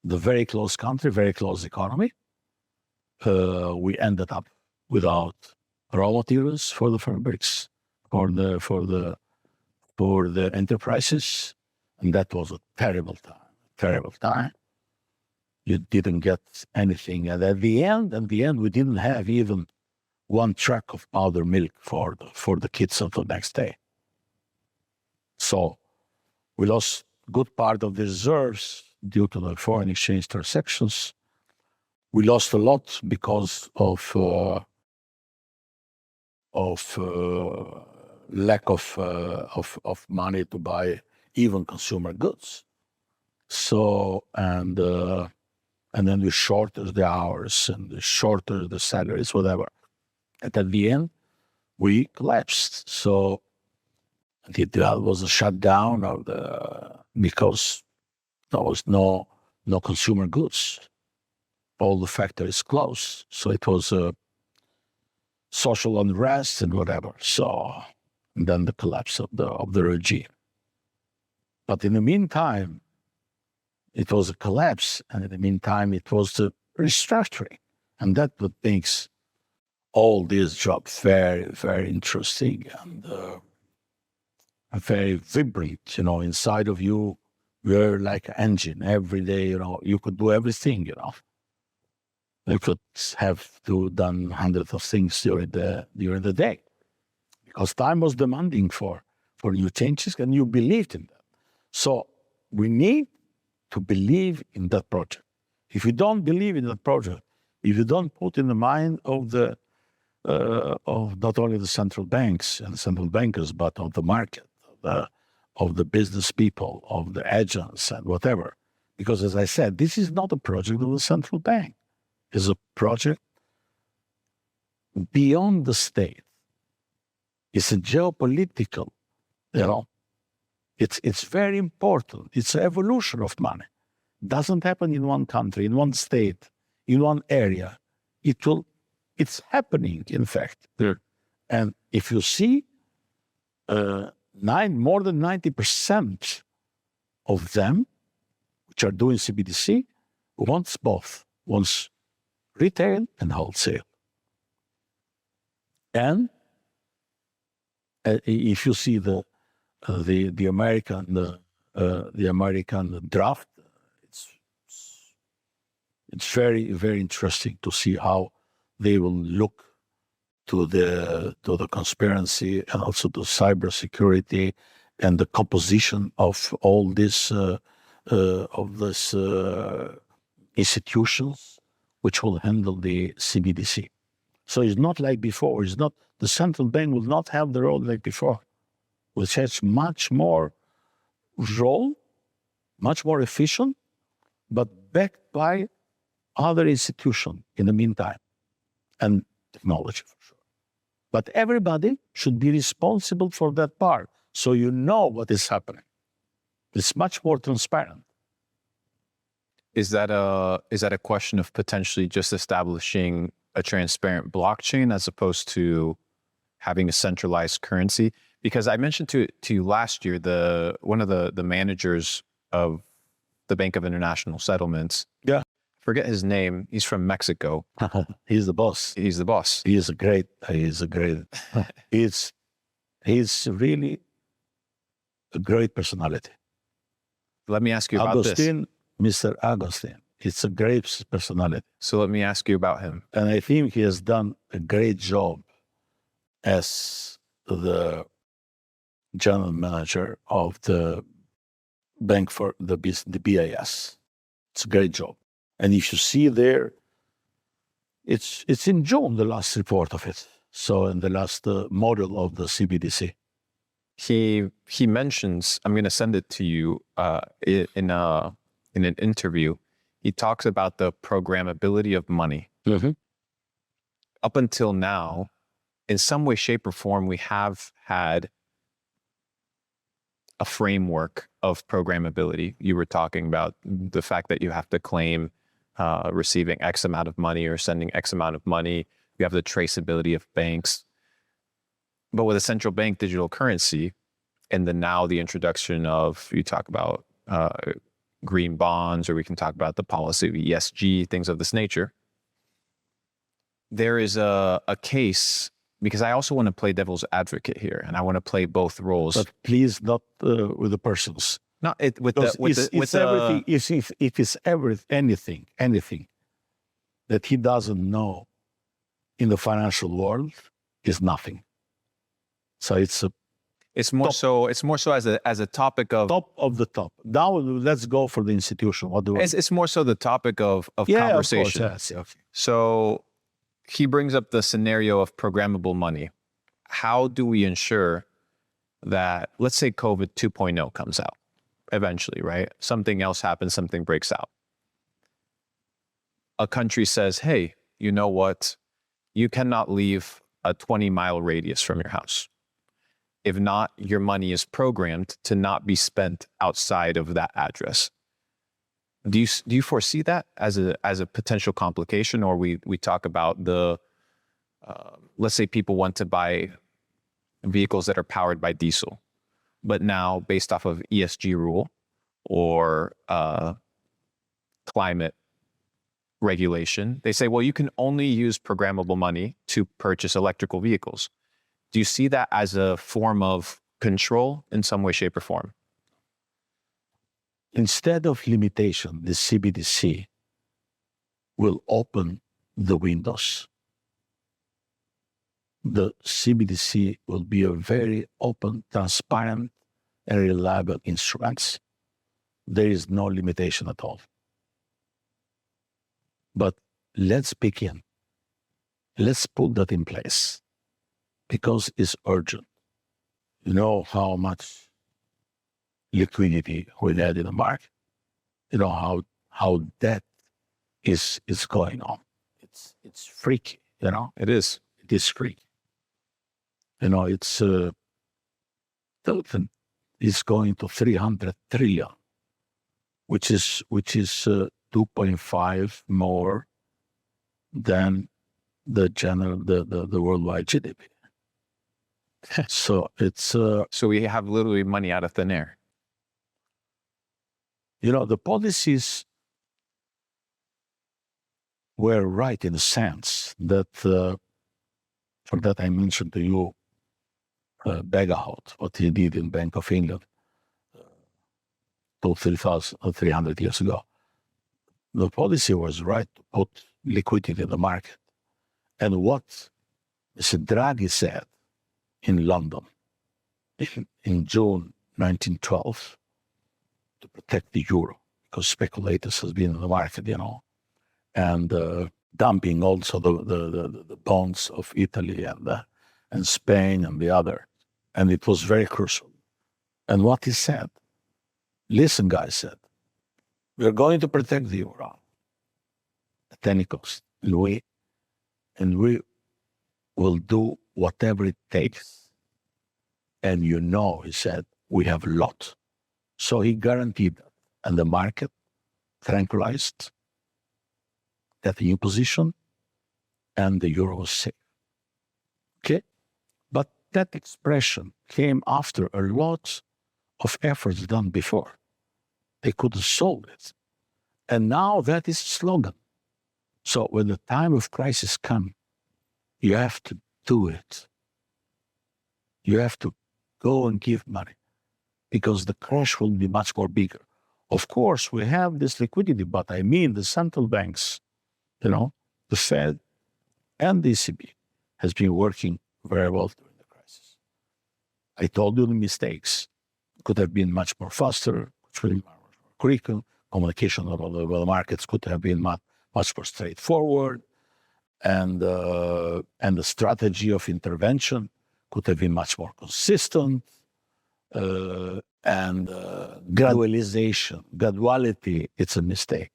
the very close country, very close economy, we ended up without raw materials for the fabrics, for the enterprises, and that was a terrible time. You didn't get anything, and at the end, we didn't have even one truck of powder milk for the kids until the next day. So we lost good part of the reserves due to the foreign exchange transactions. We lost a lot because of lack of money to buy even consumer goods. So and then we shorted the hours and shorted the salaries, whatever. And at the end, we collapsed. So that was a shutdown because there was no consumer goods. All the factories closed. So it was a social unrest and whatever. So and then the collapse of the regime. But in the meantime, it was a collapse, and in the meantime, it was the restructuring, and that what makes all this job very, very interesting and very vibrant. Inside of you, you're like an engine. Every day, you could do everything. You could have done hundreds of things during the day, because time was demanding for new changes, and you believed in that. So we need to believe in that project. If you don't believe in that project, if you don't put in the mind of not only the central banks and central bankers, but of the market, of the business people, of the agents and whatever, because as I said, this is not a project of the central bank. It's a project beyond the state. It's a geopolitical, It's very important. It's an evolution of money. It doesn't happen in one country, in one state, in one area. It's happening, in fact. And if you see, more than 90% of them, which are doing CBDC, wants both. Wants retail and wholesale. And if you see the American draft, it's very, very interesting to see how they will look to the conspiracy and also to cybersecurity and the composition of all this institutions which will handle the CBDC. So it's not like before. The central bank will not have the role like before, which has much more role, much more efficient, but backed by other institution in the meantime, and technology for sure. But everybody should be responsible for that part, so you know what is happening. It's much more transparent. Is that a question of potentially just establishing a transparent blockchain as opposed to having a centralized currency? Because I mentioned to you last year, one of the managers of the Bank of International Settlements. Yeah. Forget his name. He's from Mexico. He's the boss. He's the boss. He's really a great personality. Let me ask you about Agustin, Mr. Agustin. It's a great personality. So let me ask you about him. And I think he has done a great job as the general manager of the bank for the BIS. It's a great job. And if you see there, it's in June, the last report of it. So in the last model of the CBDC. He mentions, I'm going to send it to you in an interview. He talks about the programmability of money. Mm-hmm. Up until now, in some way, shape, or form, we have had a framework of programmability. You were talking about the fact that you have to claim receiving X amount of money or sending X amount of money. You have the traceability of banks. But with a central bank digital currency, and then now the introduction of, you talk about green bonds, or we can talk about the policy of ESG, things of this nature. There is a case, because I also want to play devil's advocate here, and I want to play both roles. But please not with the persons. Not If it's anything that he doesn't know in the financial world is nothing. So it's more so as a topic of top of the top. Now let's go for the institution. What do it's more so the topic of conversation. Of course, yes, okay. So he brings up the scenario of programmable money. How do we ensure that, let's say COVID 2.0 comes out eventually, right? Something else happens, something breaks out. A country says, hey, you know what? You cannot leave a 20-mile radius from your house. If not, your money is programmed to not be spent outside of that address. Do you foresee that as a potential complication? Or we talk about the, let's say people want to buy vehicles that are powered by diesel, but now based off of ESG rule or climate regulation, they say, well, you can only use programmable money to purchase electrical vehicles. Do you see that as a form of control in some way, shape, or form? Instead of limitation, the CBDC will open the windows. The CBDC will be a very open, transparent, and reliable instrument. There is no limitation at all. But let's begin. Let's put that in place because it's urgent. You know how much liquidity we had in the market. You know how that is going on. It's freaky. You know It is. it is freaky. You know it's going to 300 trillion, which is 2.5 more than the worldwide GDP. So it's So we have literally money out of thin air. you know, the policies were right in the sense that, for that I mentioned to you, Begahout, what he did in Bank of England 300 years ago. The policy was right to put liquidity in the market. And what Mr. Draghi said in London in June 1912 to protect the euro, because speculators has been in the market, you know, and dumping also the bonds of Italy and Spain and the other. And it was very crucial. And what he said, listen, guys, said, we're going to protect the euro. technicals, and we will do whatever it takes. And he said, we have a lot. So he guaranteed that. And the market tranquilized that new position, and the euro was safe. Okay? But that expression came after a lot of efforts done before. They couldn't solve it. And now that is a slogan. So when the time of crisis comes, you have to do it. You have to go and give money, because the crash will be much more bigger. Of course, we have this liquidity, but I mean the central banks, the Fed and the ECB has been working very well during the crisis. I told you the mistakes could have been much more faster, curriculum, communication of the markets could have been much more straightforward, and the strategy of intervention could have been much more consistent, and graduality, it's a mistake.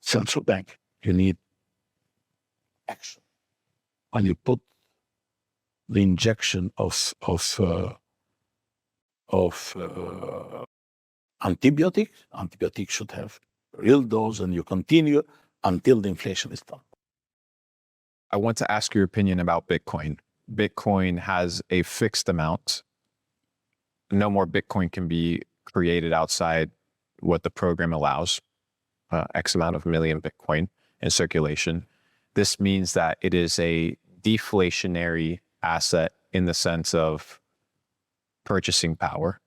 Central bank, you need action. When you put the injection of antibiotics should have real dose, and you continue until the inflation is done. I want to ask your opinion about Bitcoin. Bitcoin has a fixed amount. No more Bitcoin can be created outside what the program allows, X amount of million Bitcoin in circulation. This means that it is a deflationary asset in the sense of purchasing power,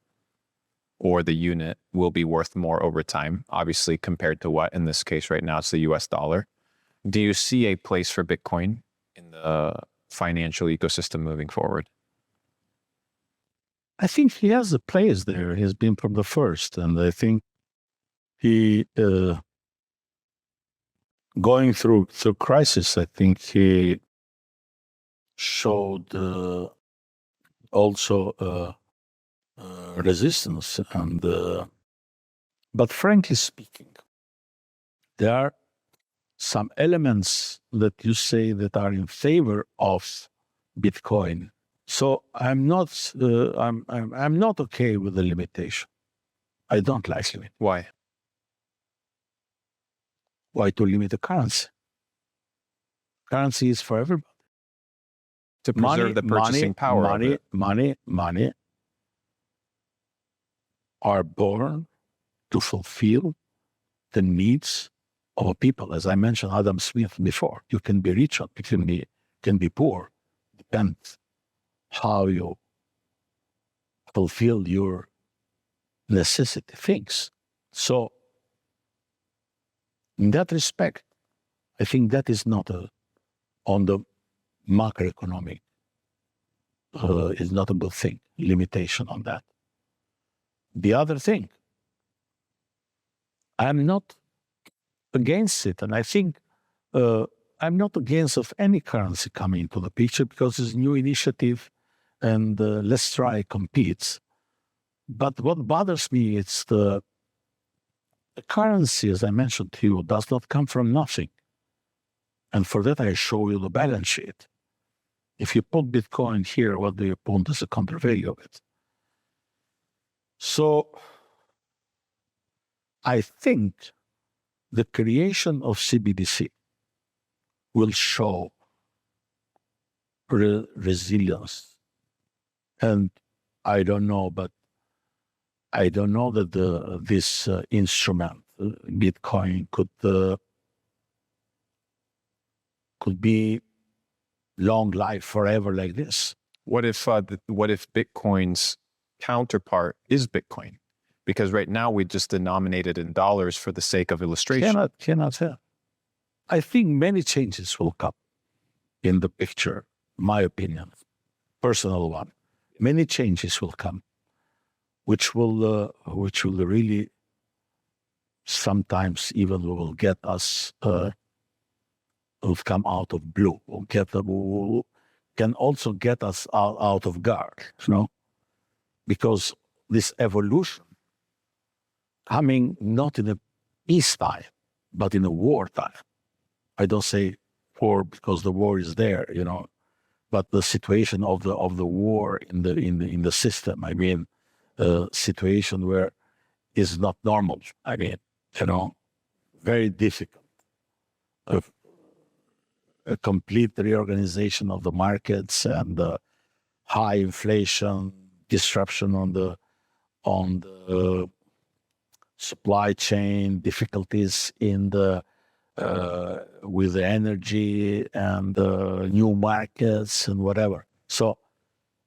or the unit will be worth more over time, obviously compared to what, in this case right now, it's the US dollar. Do you see a place for Bitcoin in the financial ecosystem moving forward? I think he has a place there. He's been from the first, and I think he, going through crisis, I think he showed also resistance, and but frankly speaking, there are some elements that you say that are in favor of Bitcoin. So I'm not okay with the limitation. I don't like limit. Why? Why to limit the currency? Currency is for everybody. To preserve the purchasing power of it. Money are born to fulfill the needs of people. As I mentioned Adam Smith before, you can be rich or you can be poor. Depends how you fulfill your necessity things. So in that respect, I think that is not on the macroeconomic, is not a good thing, limitation on that. The other thing, I'm not against it, and I think I'm not against of any currency coming into the picture, because it's a new initiative, and let's try competes. But what bothers me is the currency, as I mentioned to you, does not come from nothing. And for that, I show you the balance sheet. If you put Bitcoin here, what do you put as a counter value of it? So I think the creation of CBDC will show resilience. And I don't know, but I don't know that this instrument, Bitcoin, could be long life forever like this. What if Bitcoin's counterpart is Bitcoin? Because right now we just denominate it in dollars for the sake of illustration. Cannot have. I think many changes will come in the picture, my opinion, personal one. Many changes will come, which will really sometimes even will get us, will come out of blue, can also get us out of guard, because this evolution coming not in a peacetime, but in a wartime, I don't say war because the war is there, but the situation of the war in the system. I mean, a situation where it's not normal. I mean, very difficult. A complete reorganization of the markets and high inflation, disruption on the supply chain, difficulties in the with the energy and new markets and whatever. So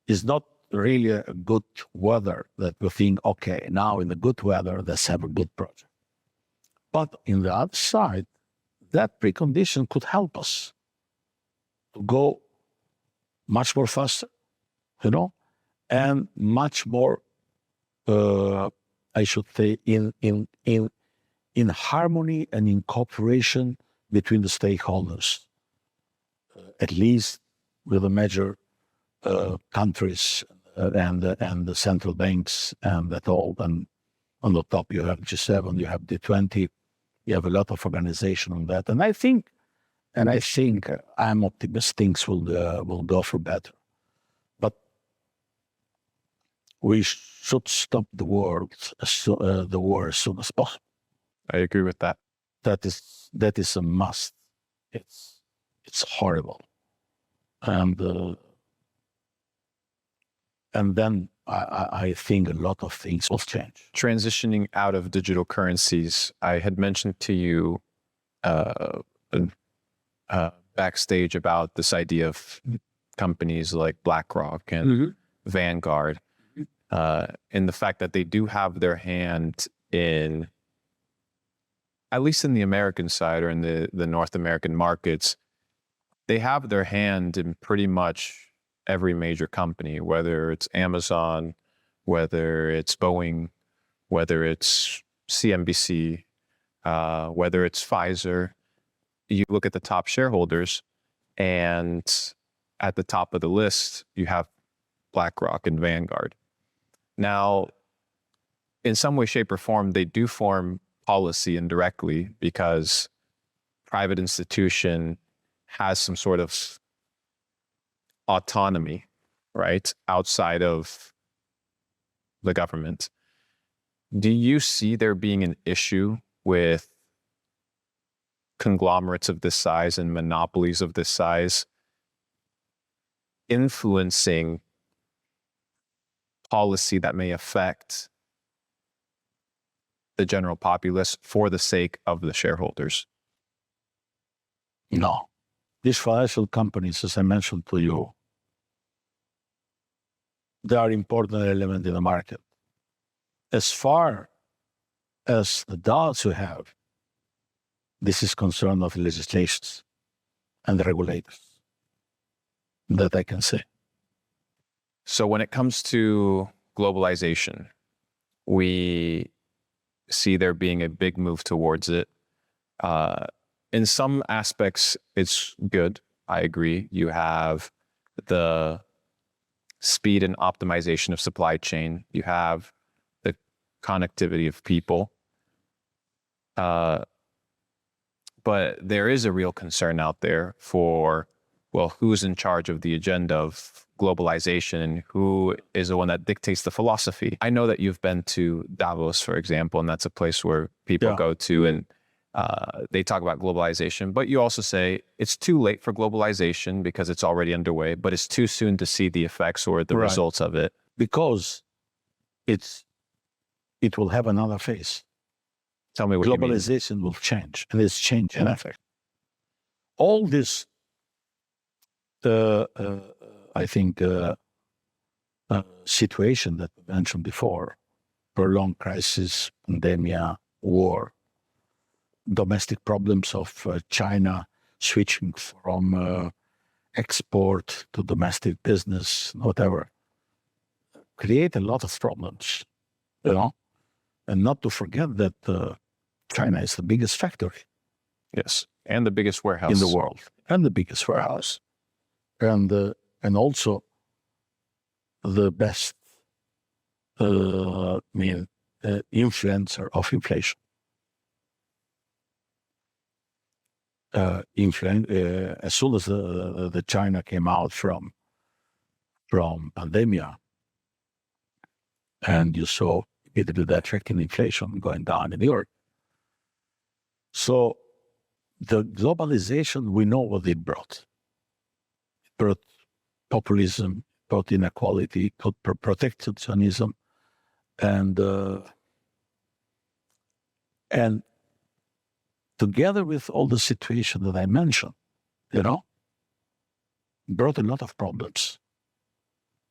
it's not really a good weather that we think, okay, now in the good weather, let's have a good project. But in the other side, that precondition could help us to go much more faster, and much more, I should say, in harmony and in cooperation between the stakeholders, at least with the major countries and the central banks and that all. And on the top, you have G7, you have D20, you have a lot of organization on that. And I think I'm optimistic things will go for better. But we should stop the war as soon as possible. I agree with that. That is a must. It's horrible, and then I think a lot of things will change. Transitioning out of digital currencies, I had mentioned to you backstage about this idea of companies like BlackRock and Vanguard, and the fact that they do have their hand in, at least in the American side or in the North American markets, they have their hand in pretty much every major company, whether it's Amazon, whether it's Boeing, whether it's CNBC, whether it's Pfizer. You look at the top shareholders, and at the top of the list, you have BlackRock and Vanguard. Now, in some way, shape, or form, they do form policy indirectly because private institution has some sort of autonomy, right, outside of the government. Do you see there being an issue with conglomerates of this size and monopolies of this size influencing policy that may affect the general populace for the sake of the shareholders? No. These financial companies, as I mentioned to you, they are important element in the market. As far as the doubts we have, this is concern of the legislations and the regulators, that I can say. So when it comes to globalization, we see there being a big move towards it. In some aspects, it's good. I agree. You have the speed and optimization of supply chain. You have the connectivity of people. But there is a real concern out there for, well, who's in charge of the agenda of globalization and who is the one that dictates the philosophy. I know that you've been to Davos, for example, and that's a place where people go to and they talk about globalization, but you also say it's too late for globalization because it's already underway, but it's too soon to see the effects or the results of it. Because it will have another phase. Tell me what you mean. Globalization will change, and it's changing in effect. All this, I think, situation that we mentioned before, prolonged crisis, pandemic, war, domestic problems of China switching from export to domestic business, whatever, create a lot of problems, and not to forget that China is the biggest factory. Yes, and the biggest warehouse in the world, and the biggest warehouse, and also the best influencer of inflation. as soon as the China came out from pandemia, and you saw immediately that tracking inflation going down in Europe. So the globalization, we know what it brought. It brought populism, brought inequality, brought protectionism, and together with all the situation that I mentioned, brought a lot of problems.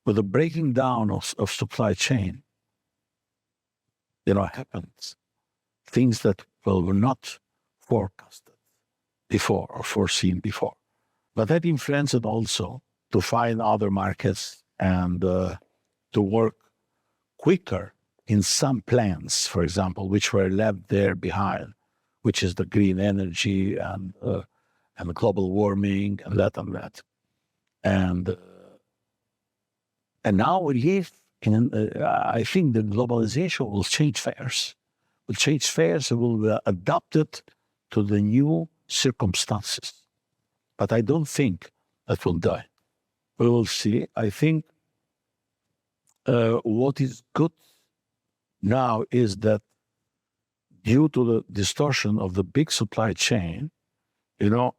With the breaking down of supply chain, happens. Things that were not forecasted before or foreseen before. But that influenced also to find other markets and to work quicker in some plans, for example, which were left there behind, which is the green energy and global warming and that and that. And now we live in, I think the globalization will change fares. Will change fares and will be adapted to the new circumstances. But I don't think that will die. We will see. I think what is good now is that due to the distortion of the big supply chain, little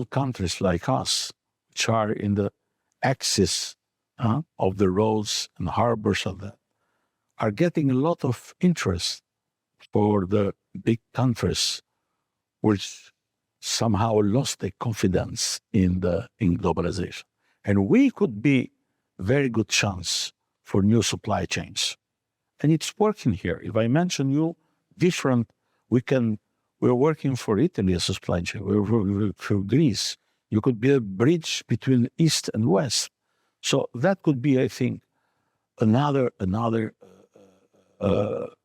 countries like us, which are in the axis of the roads and harbors of that, are getting a lot of interest for the big countries, which somehow lost their confidence in globalization. And we could be a very good chance for new supply chains. And it's working here. If I mention you different, we're working for Italy as a supply chain, we're working for Greece. You could be a bridge between East and West. So that could be, I think, another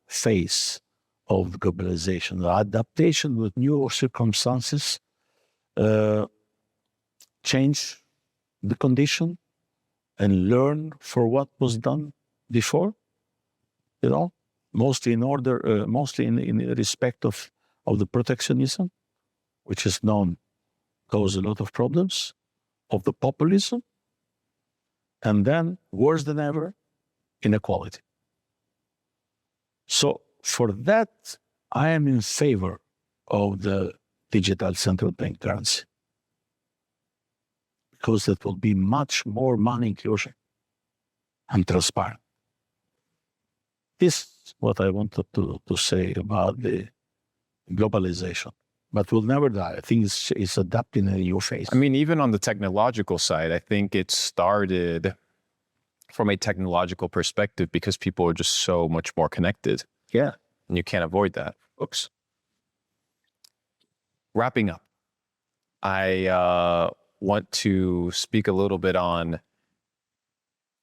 phase of globalization, the adaptation with new circumstances, change the condition and learn for what was done before, mostly in respect of the protectionism, which is known cause a lot of problems, of the populism, and then, worse than ever, inequality. So for that, I am in favor of the digital central bank currency, because that will be much more money inclusion and transparent. This is what I wanted to say about the globalization. But will never die. I think it's adapting a new phase. I mean, even on the technological side, I think it started from a technological perspective because people are just so much more connected. Yeah. And you can't avoid that. Oops. Wrapping up, I want to speak a little bit on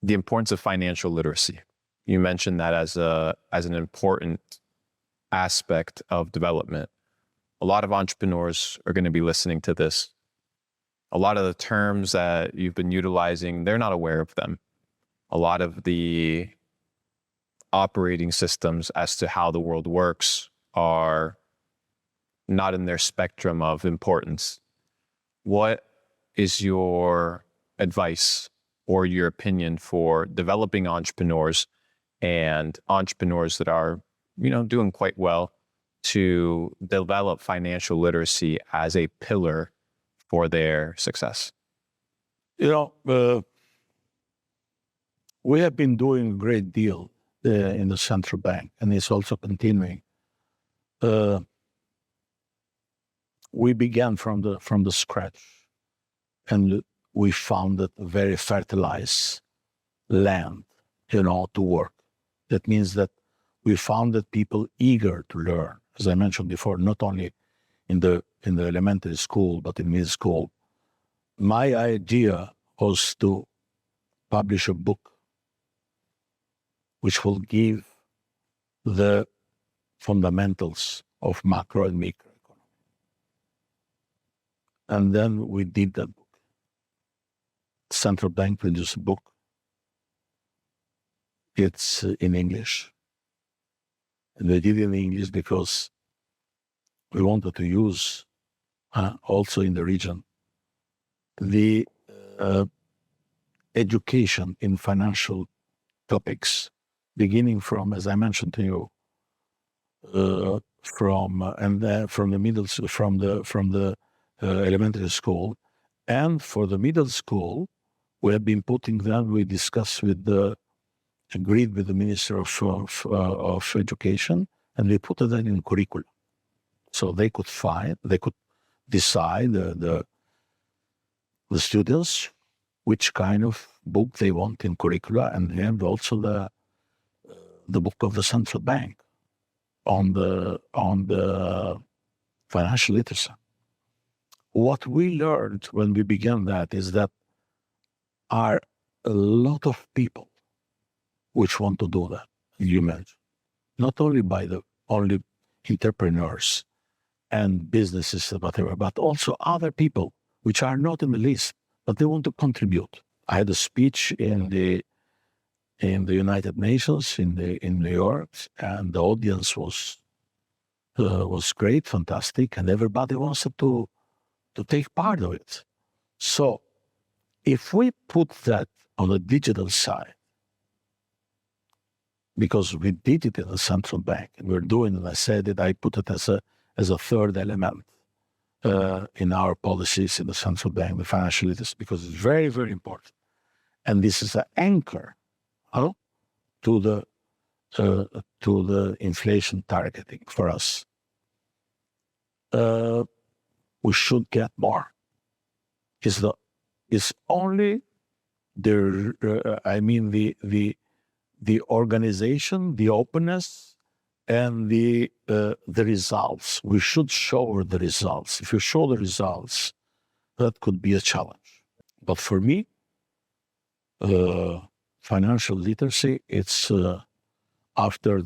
the importance of financial literacy. You mentioned that as an important aspect of development. A lot of entrepreneurs are going to be listening to this. A lot of the terms that you've been utilizing, they're not aware of them. A lot of the operating systems as to how the world works are not in their spectrum of importance. What is your advice or your opinion for developing entrepreneurs and entrepreneurs that are, doing quite well to develop financial literacy as a pillar for their success? We have been doing a great deal in the central bank, and it's also continuing. We began from the scratch, and we founded a very fertilized land, to work. That means that we founded people eager to learn, as I mentioned before, not only in the elementary school, but in middle school. My idea was to publish a book which will give the fundamentals of macro and microeconomy. And then we did that book. Central bank produced a book. It's in English. And we did it in English because we wanted to use also in the region, the education in financial topics, beginning from, as I mentioned to you, from the middle, from the elementary school, and for the middle school, we have been putting them. We discussed agreed with the Minister of Education, and we put that in curricula, so they could decide the students which kind of book they want in curricula, and have also the book of the central bank on the financial literacy. What we learned when we began that is that are a lot of people which want to do that. You mentioned, not only only entrepreneurs and businesses, whatever, but also other people which are not in the list, but they want to contribute. I had a speech in the United Nations in New York, and the audience was great, fantastic, and everybody wanted to take part of it. So if we put that on the digital side, because we did it in the central bank, and we're doing it, I said it, I put it as a third element in our policies in the central bank, the financial literacy, because it's very, very important. And this is an anchor to the inflation targeting for us. We should get more. It's only the organization, the openness, and the results. We should show the results. If you show the results, that could be a challenge. But for me, financial literacy, it's after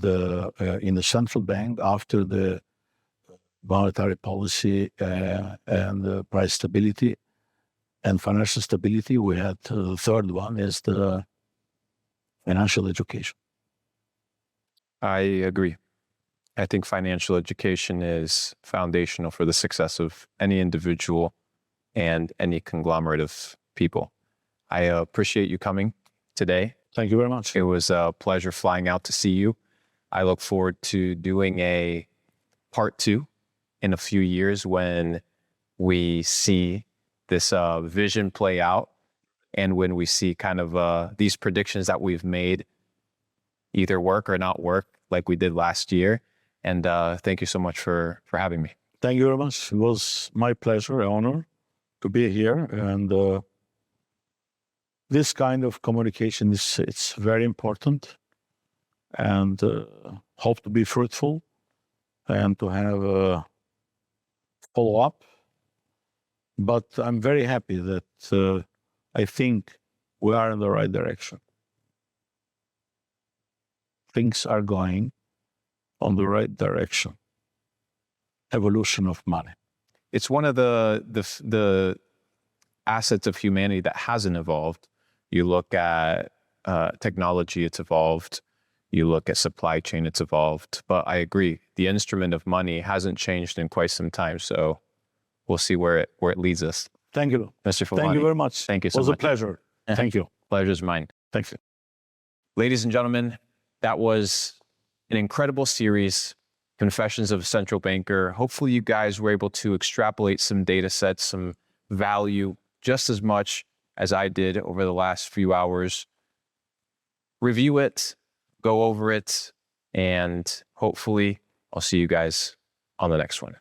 in the central bank, after the monetary policy and the price stability and financial stability, we had the third one is the financial education. I agree. I think financial education is foundational for the success of any individual and any conglomerate of people. I appreciate you coming today. Thank you very much. It was a pleasure flying out to see you. I look forward to doing a part 2 in a few years when we see this vision play out, and when we see kind of these predictions that we've made either work or not work like we did last year. And thank you so much for having me. Thank you very much. It was my pleasure, an honor to be here. And this kind of communication it's very important, and hope to be fruitful and to have a follow-up. But I'm very happy that I think we are in the right direction. Things are going on the right direction. Evolution of money. It's one of the assets of humanity that hasn't evolved. You look at technology, it's evolved. You look at supply chain, it's evolved. But I agree, the instrument of money hasn't changed in quite some time. So we'll see where it leads us. Thank you, Mr. Fullani. Thank you very much. Thank you so much. It was a pleasure. Thank you. Pleasure's mine. Thank you. Ladies and gentlemen, that was an incredible series, Confessions of a Central Banker. Hopefully you guys were able to extrapolate some data sets, some value, just as much as I did over the last few hours. Review it, go over it, and hopefully I'll see you guys on the next one.